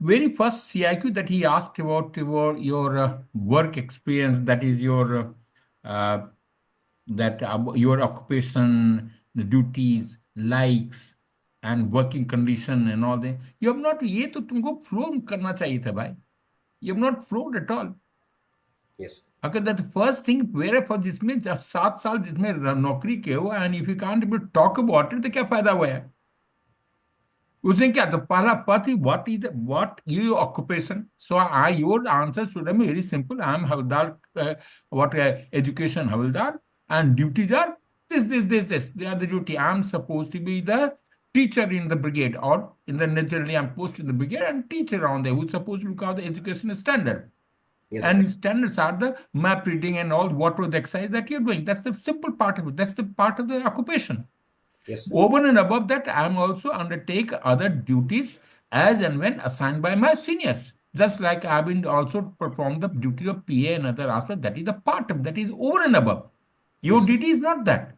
very first CIQ that he asked about your work experience, that is your occupation, the duties, likes, and working condition and all that. You have not, ये तो तुमको flow करना चाहिए था भाई. You have not flowed at all. Yes. अगर that first thing where for जिसमें 7 साल जिसमें नौकरी किए हो and if you can't able talk about it तो क्या फायदा हुआ है उसने क्या तो पहला पति what is what you occupation so I your answer should be very simple I am havildar what education havildar and duties are this they are the duty I am supposed to be the teacher in the brigade or in the naturally I'm posted in the brigade and teacher around there who's supposed to look at the education standard. Yes, And sir. standards are the map reading and all what was the exercise that you're doing. That's the simple part of it. That's the part of the occupation. Yes, sir. Over and above that, I am also undertake other duties as and when assigned by my seniors. Just like I've been also perform the duty of PA and other aspects. That is the part of that is over and above. Your Yes, sir. duty is not that.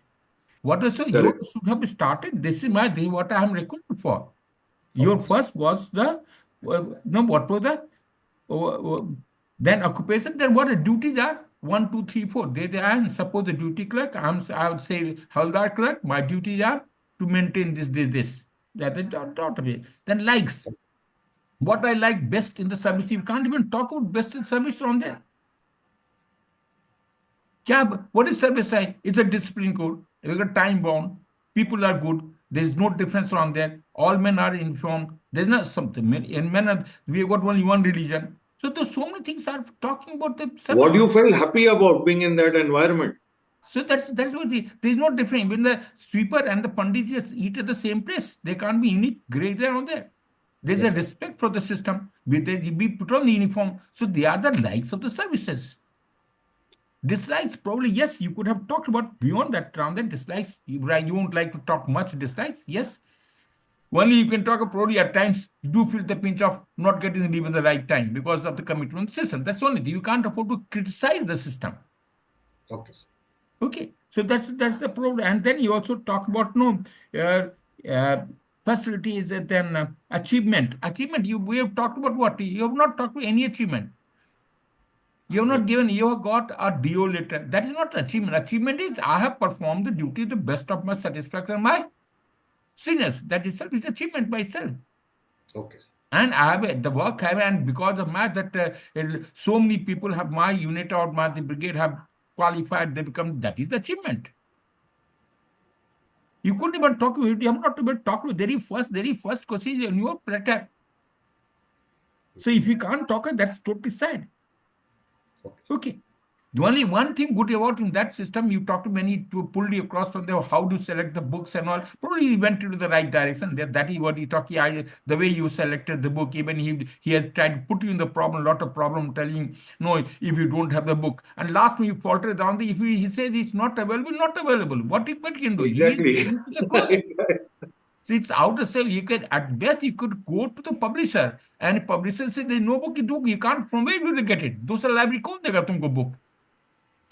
What is so you Correct. should have started. This is my thing. What I am recruited for. Your Okay. first was the no. What was the then occupation, then what the duties are? 1, 2, 3, 4. They are, and suppose the duty clerk, I would say Haldar clerk, my duties are to maintain this. That is dot of it. Then likes. What I like best in the service, you can't even talk about best in service from there. What is service side? It's a discipline code. We got time bound. People are good. There's no difference from there. All men are informed. There's not something. We have got only one religion. So there's so many things are talking about the What service. do you feel happy about being in that environment? So that's what there's no difference. When the sweeper and the pandit just eat at the same place, there can't be any grade on there. There's a Yes, sir. respect for the system. They be put on the uniform. So they are the likes of the services. Dislikes, probably, yes, you could have talked about beyond that term, that dislikes, you won't like to talk much dislikes, yes. Only you can talk about probably at times you do feel the pinch of not getting the leave in the right time because of the commitment system. That's the only thing. You can't afford to criticize the system. Okay, sir. Okay, so that's the problem. And then you also talk about no facilities and then achievement. Achievement, we have talked about what? You have not talked about any achievement. You have not given, you have got a DO letter. That is not achievement. Achievement is I have performed the duty to the best of my satisfaction, my seniors. That itself is achievement by itself. Okay, sir. And I have the work I have, and because of math, that so many people have my unit or my the brigade have qualified, they become, that is the achievement. You couldn't even talk with, you have not even talked with very first question in your platter. So if you can't talk, that's totally sad. Okay. Okay. The only one thing good about in that system, you talked to many to pull you across from there, how to select the books and all. Probably he went into the right direction. That is what he talked. The way you selected the book, even he has tried to put you in the problem, lot of problem, telling no, if you don't have the book. And last time you faltered down the, if he says it's not available, not available. What can do? He is Exactly. going to the close. So it's out of sale. You can, at best, you could go to the publisher, and publisher says there's no book. You can't. From where will you get it? दूसरा library कौन देगा तुमको book?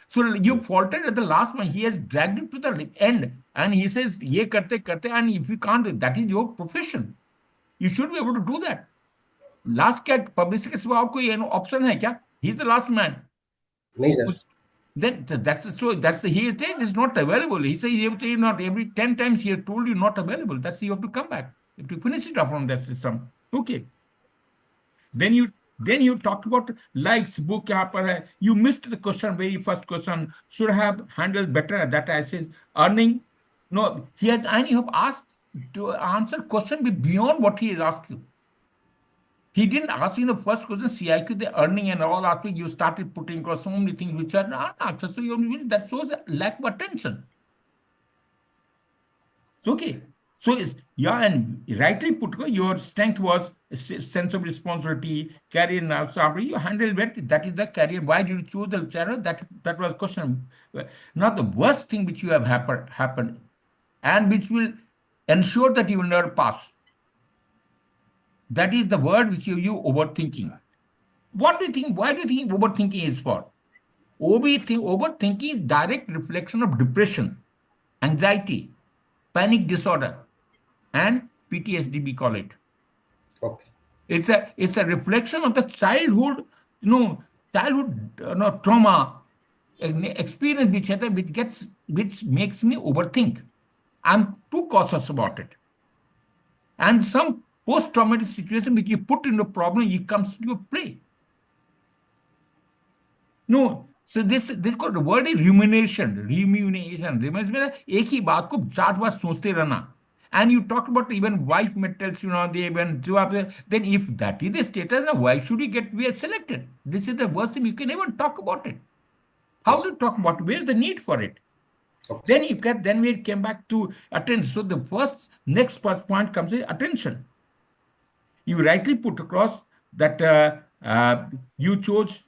So you faltered at the last one. He has dragged it to the end, and he says, "Ye karte karte," and if you can't, that is your profession. You should be able to do that. Last क्या publisher के सिवा और कोई option है क्या? He's the last man. नहीं sir. Then that's the story. That's the he is saying it's not available. He says you have to not every 10 times he has told you not available. That's you have to come back. You have to finish it up from that system. Okay. Then you talked about likes book यहाँ पर है. You missed the question, very first question. Should have handled better. That I said earning. No, he has, and you have asked to answer question beyond what he has asked you. He didn't ask you the first question, CIQ, the earning and all aspect. You started putting across so many things which are not answered. So that shows a lack of attention. Okay. So it's, yeah, and rightly put, your strength was sense of responsibility, career now. So you handled it. That is the career. Why did you choose the channel? That was question. Not the worst thing which you have happened, and which will ensure that you will never pass. That is the word which you overthinking. What do you think? Why do you think overthinking is for? Overthinking is direct reflection of depression, anxiety, panic disorder, and PTSD, we call it. Okay. It's a reflection of the childhood, trauma experience which makes me overthink. I'm too cautious about it. And some post-traumatic situation which you put in the problem, it comes to your play. No, so this called the word is rumination. Rumination. Rumination एक ही बात को 4 बार सोचते रहना. And you talked about even wife metals, they even then if that is the status, now why should you be selected? This is the worst thing. You can even talk about it. How Yes. to talk about it? Where's the need for it? Okay. Then we came back to attention. So the next point comes is attention. You rightly put across that you chose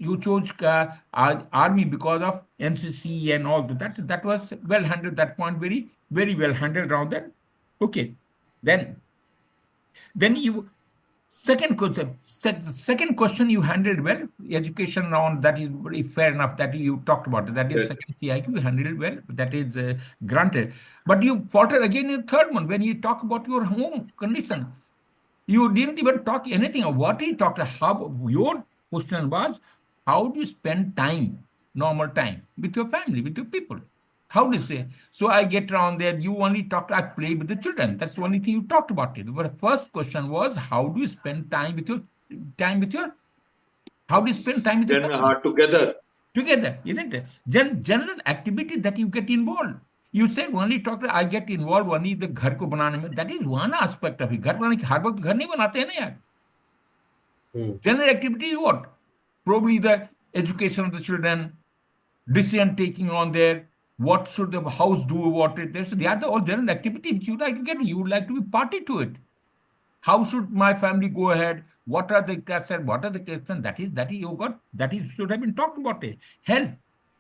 army because of NCC and all that was well handled. That point very very well handled around that. Okay, then you second question you handled well. Education on that is very fair enough that you talked about it. That is Yes. second CIQ you handled well. That is granted. But you faltered again in the third one when you talk about your home condition. You didn't even talk anything of what he talked. How your question was, how do you spend time, normal time, with your family, with your people? How do you say? So I get around there. You only talked. I play with the children. That's the only thing you talked about it. But the first question was, how do you spend time with your time with your? How do you spend time with your Then family? together. Together, isn't it? General activity that you get involved. You said only talk. I get involved only the घर को बनाने में. That is one aspect of it. घर बनाने की हर वक्त घर नहीं बनाते हैं ना यार. Hmm. General activity is what? Probably the education of the children, decision taking on there. What should the house do about it? They are the all general activity which you like to get. You would like to be party to it. How should my family go ahead? What are the questions? What are the questions? That is you got. That is should have been talked about it. Health.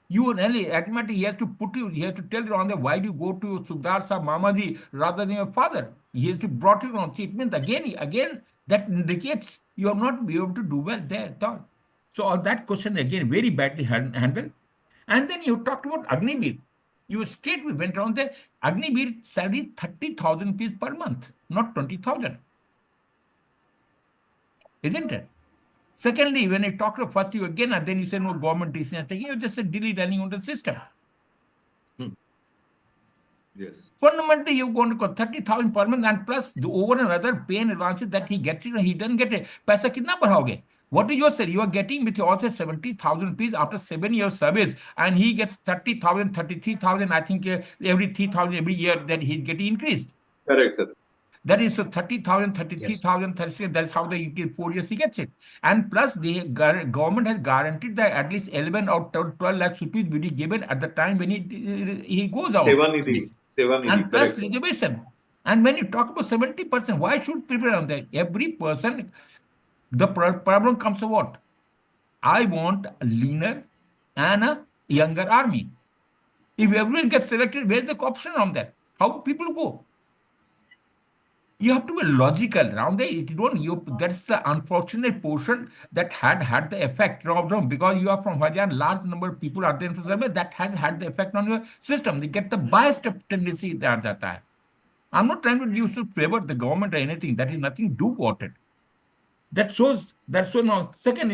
You really ultimately he has to put you. He has to tell you on the why do you go to Sudhar Sa Mamaji rather than your father? He has to brought you on. See, it means again that indicates you have not be able to do well there at all. So all that question again very badly handled. And then you talked about Agnibir. You straight we went around there. Agnibir salary 30,000 rupees per month, not 20,000. Isn't it? Secondly, when I talked to first you again, and then you say no government decision, you just said delete running on the system. Hmm. Yes. Fundamentally, you're going to cost 30,000 per month, and plus the over and other pay and advances that he gets, he doesn't get it. पैसा कितना बढ़ाओगे? What is your say? You are getting with also 70,000 rupees after 7 years service, and he gets 30,000, 33,000. I think every 3,000 every year that he's getting increased. Correct, sir. That is so 30,000, Yes. 33,000, 36. That's how the 4 years he gets it. And plus, the government has guaranteed that at least 11 or 12 lakhs rupees will be given at the time when he goes out. Sevanidhi. Sevanidhi. And plus Correct, sir. reservation. And when you talk about 70%, why should people on that? Every person, the problem comes to what? I want a leaner and a younger army. If everyone gets selected, where's the option on that? How people go? You have to be logical around there. It don't you that's the unfortunate portion that had the effect because you are from Haryana, large number of people are there in survey that has had the effect on your system. They get the biased tendency that jata hai. I'm not trying to use to favor the government or anything. That is nothing to do about it. That shows now. Second,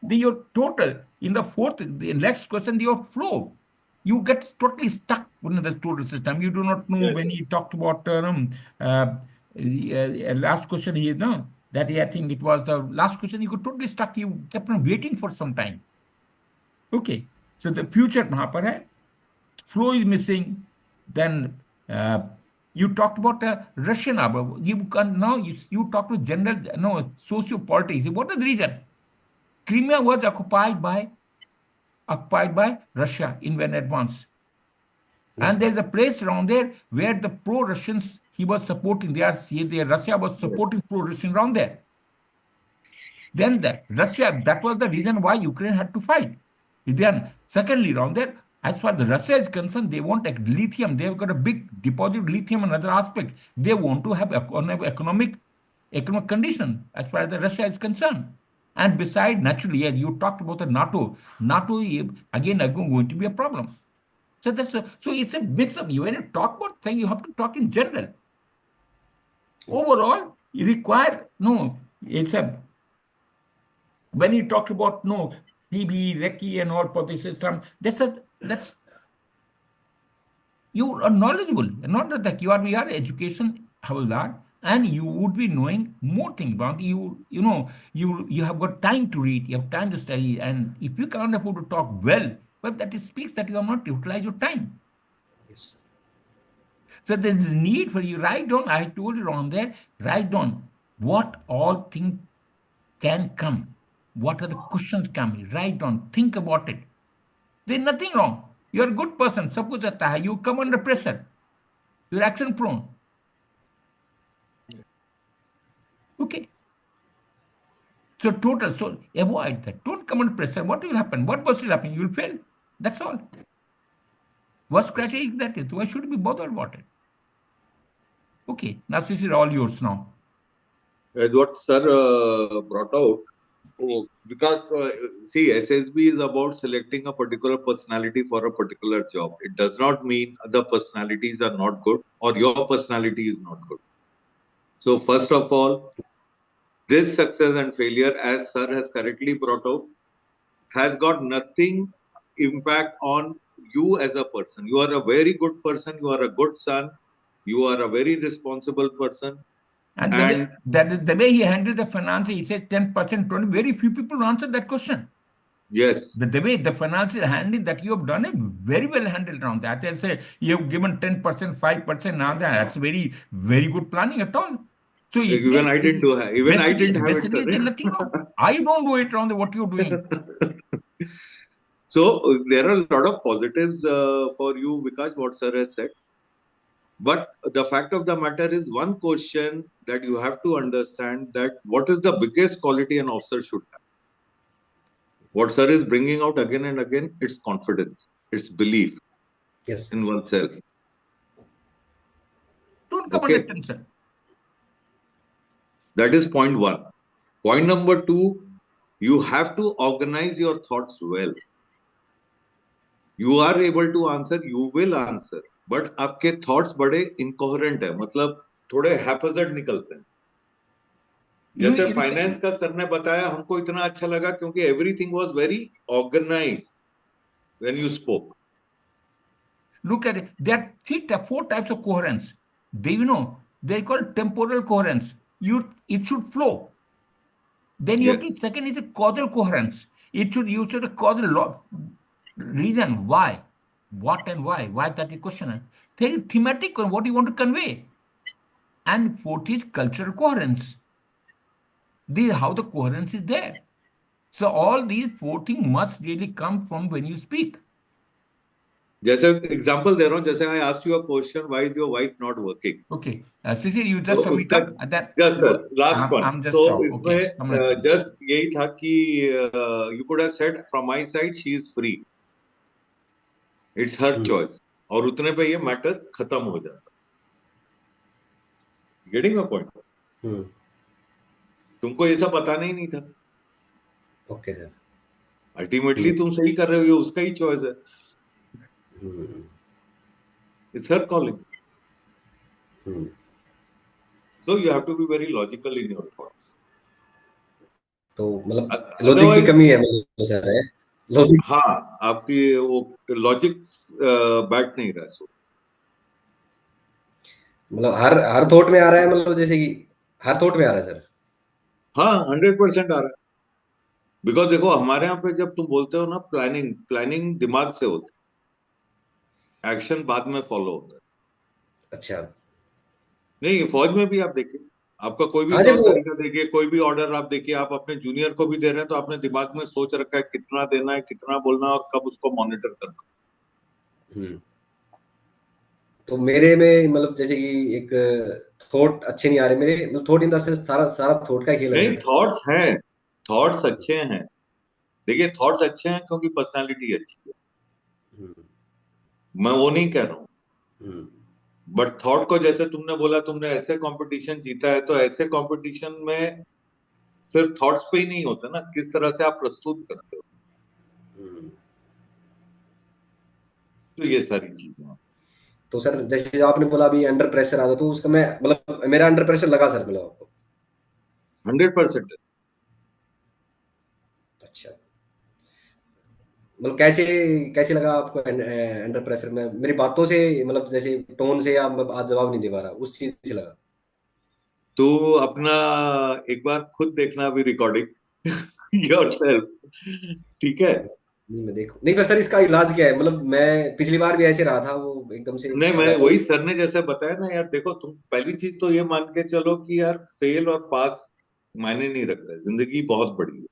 your total in the fourth, the next question, your flow. You get totally stuck in the total system. You do not know Yes, when sir. he talked about last question. He no that I think it was the last question. You got totally stuck. You kept on waiting for some time. Okay, so the future कहाँ पर है? Flow is missing. Then you talked about Russian armor. You can now you talk to general no sociopolitics. What is the reason? Crimea was occupied by Russia in advance, Yes, and sir. there's a place around there where the pro-Russians he was supporting. Russia was Yes. supporting pro-Russian around there. Then Russia, that was the reason why Ukraine had to fight. Then, secondly, around there, as far as Russia is concerned, they want lithium. They've got a big deposit of lithium and other aspect. They want to have economic condition as far as the Russia is concerned. And beside, naturally, as you talked about the NATO. NATO again going to be a problem. So so it's a mix of you. When you talk about things, you have to talk in general. Overall, you require no. It's a when you talk about no PB, Recce, and all for the system, that's you are knowledgeable. Not that we are education havildar, and you would be knowing more things about you. You have got time to read, you have time to study, and if you can't afford to talk well, but that speaks that you have not utilized your time. Yes. So there is need for you write down. I told you on there. Write down what all things can come. What are the questions coming? Write down. Think about it. There's nothing wrong. You're a good person. Suppose that you come under pressure. You're action prone. Okay. So total. So avoid that. Don't come under pressure. What will happen? What will happen? You will fail. That's all. Worst Yes. criteria is that is. Why should we bother about it? Okay. Now this is all yours now. As what sir brought out, because see, SSB is about selecting a particular personality for a particular job. It does not mean other personalities are not good or your personality is not good. So first of all, this success and failure, as sir has correctly brought out, has got nothing impact on you as a person. You are a very good person. You are a good son. You are a very responsible person. And And the way he handled the finance, he said 10%, 20. Very few people answered that question. yes, The way the financial handling that you have done it very well handled around that. I say you have given 10%, 5% now that's very, very good planning at all. So it even means I didn't do even I didn't have it, basically there's sir. nothing wrong. I don't do it around what you're doing. So there are a lot of positives for you, Vikash, what sir has said. But the fact of the matter is one question that you have to understand that what is the biggest quality an officer should have? What sir is bringing out again and again, it's confidence, it's belief Yes. in oneself. Don't come under Okay, tension. that is point one. Point number two, you have to organize your thoughts well. You are able to answer, you will answer. But आपके thoughts बड़े incoherent है, मतलब थोड़े हैपजर्ड निकलते हैं. जैसे finance का sir ने बताया, हमको इतना अच्छा लगा क्योंकि everything was very organised when you spoke. Look at it. There are four types of coherence. Do you know? They call temporal coherence. It should flow. Then you have to, Yes. second is a causal coherence. You should cause a lot reason why, what and why. Why that is question. There is thematic, what you want to convey. And fourth is cultural coherence. This is how the coherence is there. So all these four things must really come from when you speak. जैसे example दे रहा हूँ, जैसे I asked you a question, why is your wife not working? Okay. Cecil, you तो just sum it उसका, up. And then yes sir, last point, I'm तो just stop. Okay. इसमें just यही था कि you could have said from my side she is free, it's her choice, और उतने पे ये मैटर खत्म हो जाता। Getting my point? तुमको ये सब बताना ही नहीं था। Okay sir. अल्टीमेटली तुम सही कर रहे हो, ये उसका ही चॉइस है। It's her calling. So you have to be very logical in your thoughts. तो मतलब लॉजिक की कमी है मतलब सर, है लॉजिक। हाँ, आपकी वो लॉजिक बैठ नहीं रहा है। सो मतलब हर थॉट में आ रहा है, मतलब जैसे कि हर थॉट में आ रहा है सर। हाँ, 100% आ रहा है। बिकॉज देखो, हमारे यहाँ पे जब तुम बोलते हो ना, प्लानिंग दिमाग से होती है, एक्शन बाद में फॉलो होता है। अच्छा। नहीं, फौज में भी आप देखिए, आपका कोई भी हाँ जी तौर वो। तरीका देखिए, कोई भी ऑर्डर आप देखिए, आप अपने जूनियर को भी दे रहे हैं तो आपने दिमाग में सोच रखा है कितना देना है, कितना बोलना है, और कब उसको मॉनिटर करना। तो मेरे में मतलब जैसे कि एक थॉट अच्छे नहीं आ रहे मेरे, मतलब थॉट इन द सेंस सारा सारा थॉट का खेल है नहीं, सर। थॉट्स हैं, थॉट्स अच्छे हैं। देखिए, थॉट्स अच्छे हैं क्योंकि पर्सनालिटी अच्छी है, मैं वो नहीं कह रहा हूँ। बट थॉट को, जैसे तुमने बोला, तुमने ऐसे कंपटीशन जीता है, तो ऐसे कंपटीशन में सिर्फ थॉट्स पे ही नहीं होता ना, किस तरह से आप प्रस्तुत करते हो, तो ये सारी चीजें हैं। तो सर जैसे जो आपने बोला अभी अंडर प्रेशर आ जाओ, तो उसका मैं मतलब मेरा अंडर प्रेशर लगा सर, मतलब आपको? 100%। अच्छा। मतलब कैसे कैसे लगा आपको अंडर प्रेशर में? मेरी बातों से, मतलब जैसे टोन से, या आज जवाब नहीं दे पा रहा, उस चीज से लगा? तो अपना एक बार खुद देखना अभी रिकॉर्डिंग योरसेल्फ, ठीक है? नहीं मैं देखो नहीं, पर सर इसका इलाज क्या है? मतलब मैं पिछली बार भी ऐसे रहा था, वो एकदम से नहीं, आ मैं जाता है। वही सर ने जैसे बताया ना यार, देखो, तुम पहली चीज तो ये मान के चलो कि यार फेल और पास मायने नहीं रखता है, जिंदगी बहुत बड़ी है।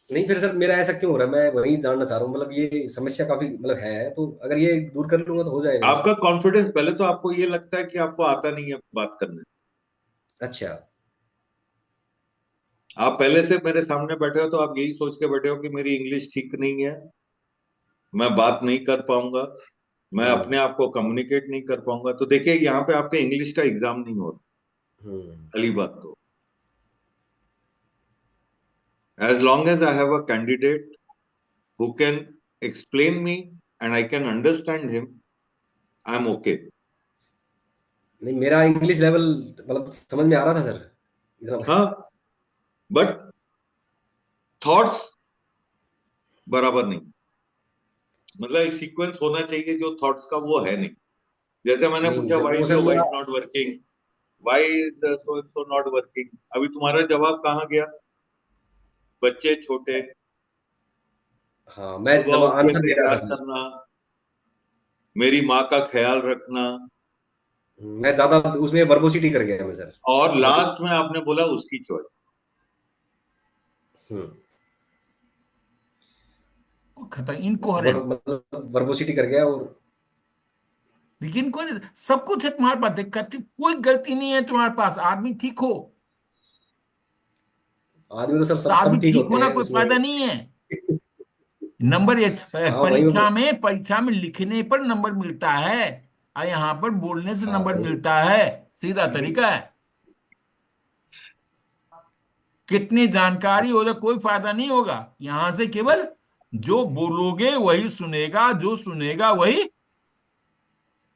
नहीं फिर सर मेरा ऐसा क्यों हो रहा है? मैं वही जानना चाह रहा हूँ, मतलब ये समस्या काफी मतलब है, तो अगर ये दूर कर लूंगा तो हो जाएगा मतलब। आपका कॉन्फिडेंस, पहले तो आपको ये लगता है कि आपको आता नहीं है बात करने। अच्छा। आप पहले से मेरे सामने बैठे हो तो आप यही सोच के बैठे हो कि मेरी इंग्लिश ठीक नहीं है, मैं बात नहीं कर पाऊंगा, मैं हम्म। अपने आप को कम्युनिकेट नहीं कर पाऊंगा। तो देखिए, यहाँ पे आपके इंग्लिश का एग्जाम नहीं हो रहा, हम्म। पहली बात तो। As long as I have a candidate who can explain me and I can understand him, I am okay. नहीं मेरा इंग्लिश लेवल मतलब समझ में आ रहा था सर इतना। हाँ, बट थॉट्स बराबर नहीं, मतलब एक सीक्वेंस होना चाहिए जो थॉट्स का, वो है नहीं। जैसे मैंने नहीं पूछा, जब व्हाई वो इज सर योर मेरा, wife not working, why is so and so not working, अभी तुम्हारा जवाब कहाँ गया? बच्चे छोटे, हाँ मैं सुबह जब उठ के आंसर दे रहा तैयार था, करना, मेरी माँ का ख्याल रखना, मैं ज्यादा उसमें वर्बोसिटी कर गया मैं सर। और वर्बो लास्ट में आपने बोला उसकी चॉइस। हम्म। खतरा इनकोहेरेंट। मतलब वर्बोसिटी कर गया, और लेकिन कोई सब कुछ है तुम्हारे पास, दिक्कत कोई गलती नहीं है तुम्हारे पास, आदमी ठीक हो। आदमी तो सर तो सब आदमी ठीक ठीक होते होना हैं कोई उसमें। फायदा नहीं है। नंबर एक, हाँ वही मैं परीक्षा में लिखने पर नंबर मिलता है, और यहाँ पर बोलने से हाँ नंबर वही। मिलता है। सीधा तरीका है। कितनी जानकारी हो जाए कोई फायदा नहीं होगा, यहां से केवल जो बोलोगे वही सुनेगा, जो सुनेगा वही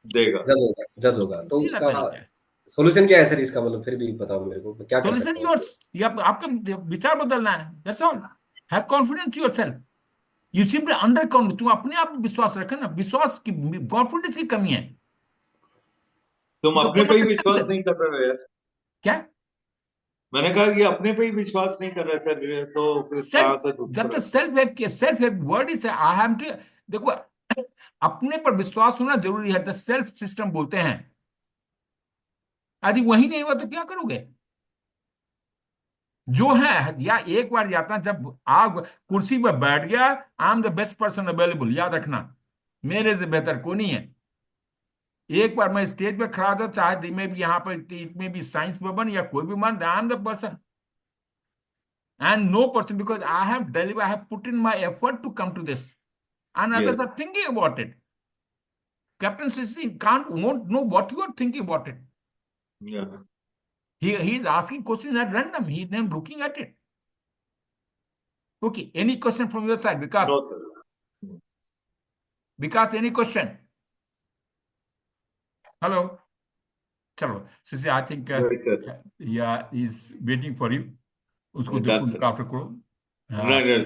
देगा। जज होगा तो सीधा उसका तरीका है। सॉल्यूशन क्या है सर इसका? मतलब फिर भी बताओ मेरे को, मैं क्या कर सॉल्यूशन सकता हूँ योर्स, इसमें? ये आपका विचार बदलना है, that's all. Have confidence your self. You simply under count, तुम अपने आप में विश्वास रखे ना, विश्वास की, कॉन्फिडेंस की कमी है। तुम तो अपने पे ही कॉन्फिडेंस विश्वास है। नहीं कर रहे हो यार। क्या? मैंने कहा कि अपने पे ही विश्वास नहीं कर रहे सर, तो फिर कहाँ सेल्फ, से जब तक दूसरा। Self help word is I have to, देखो, अपने पर विश्वास होना जरूरी है, द सेल्फ सिस्टम बोलते हैं। यदि वही नहीं हुआ तो क्या करोगे? जो है, या एक बार यात्रा, जब आप कुर्सी पर बैठ गया, I am the best person available, याद रखना, मेरे से बेहतर कोई नहीं है। एक बार मैं स्टेज पे खड़ा था, चाहे में भी यहाँ पर, में भी साइंस भवन या कोई भी मान, I am the person, and no person, because I have delivered, I have put in my effort to come to this, and others Yes. are thinking about it. Captain Sisi can't, won't know what you are thinking about it. Yeah. He is asking questions at random. He is then looking at it. Okay. Any question from your side? No, Because sir. any question? Hello. Chalo. Sisi, I think Right, sir. yeah, he's waiting for you. उसको देखो, Done, look sir. after करो. Right, yes.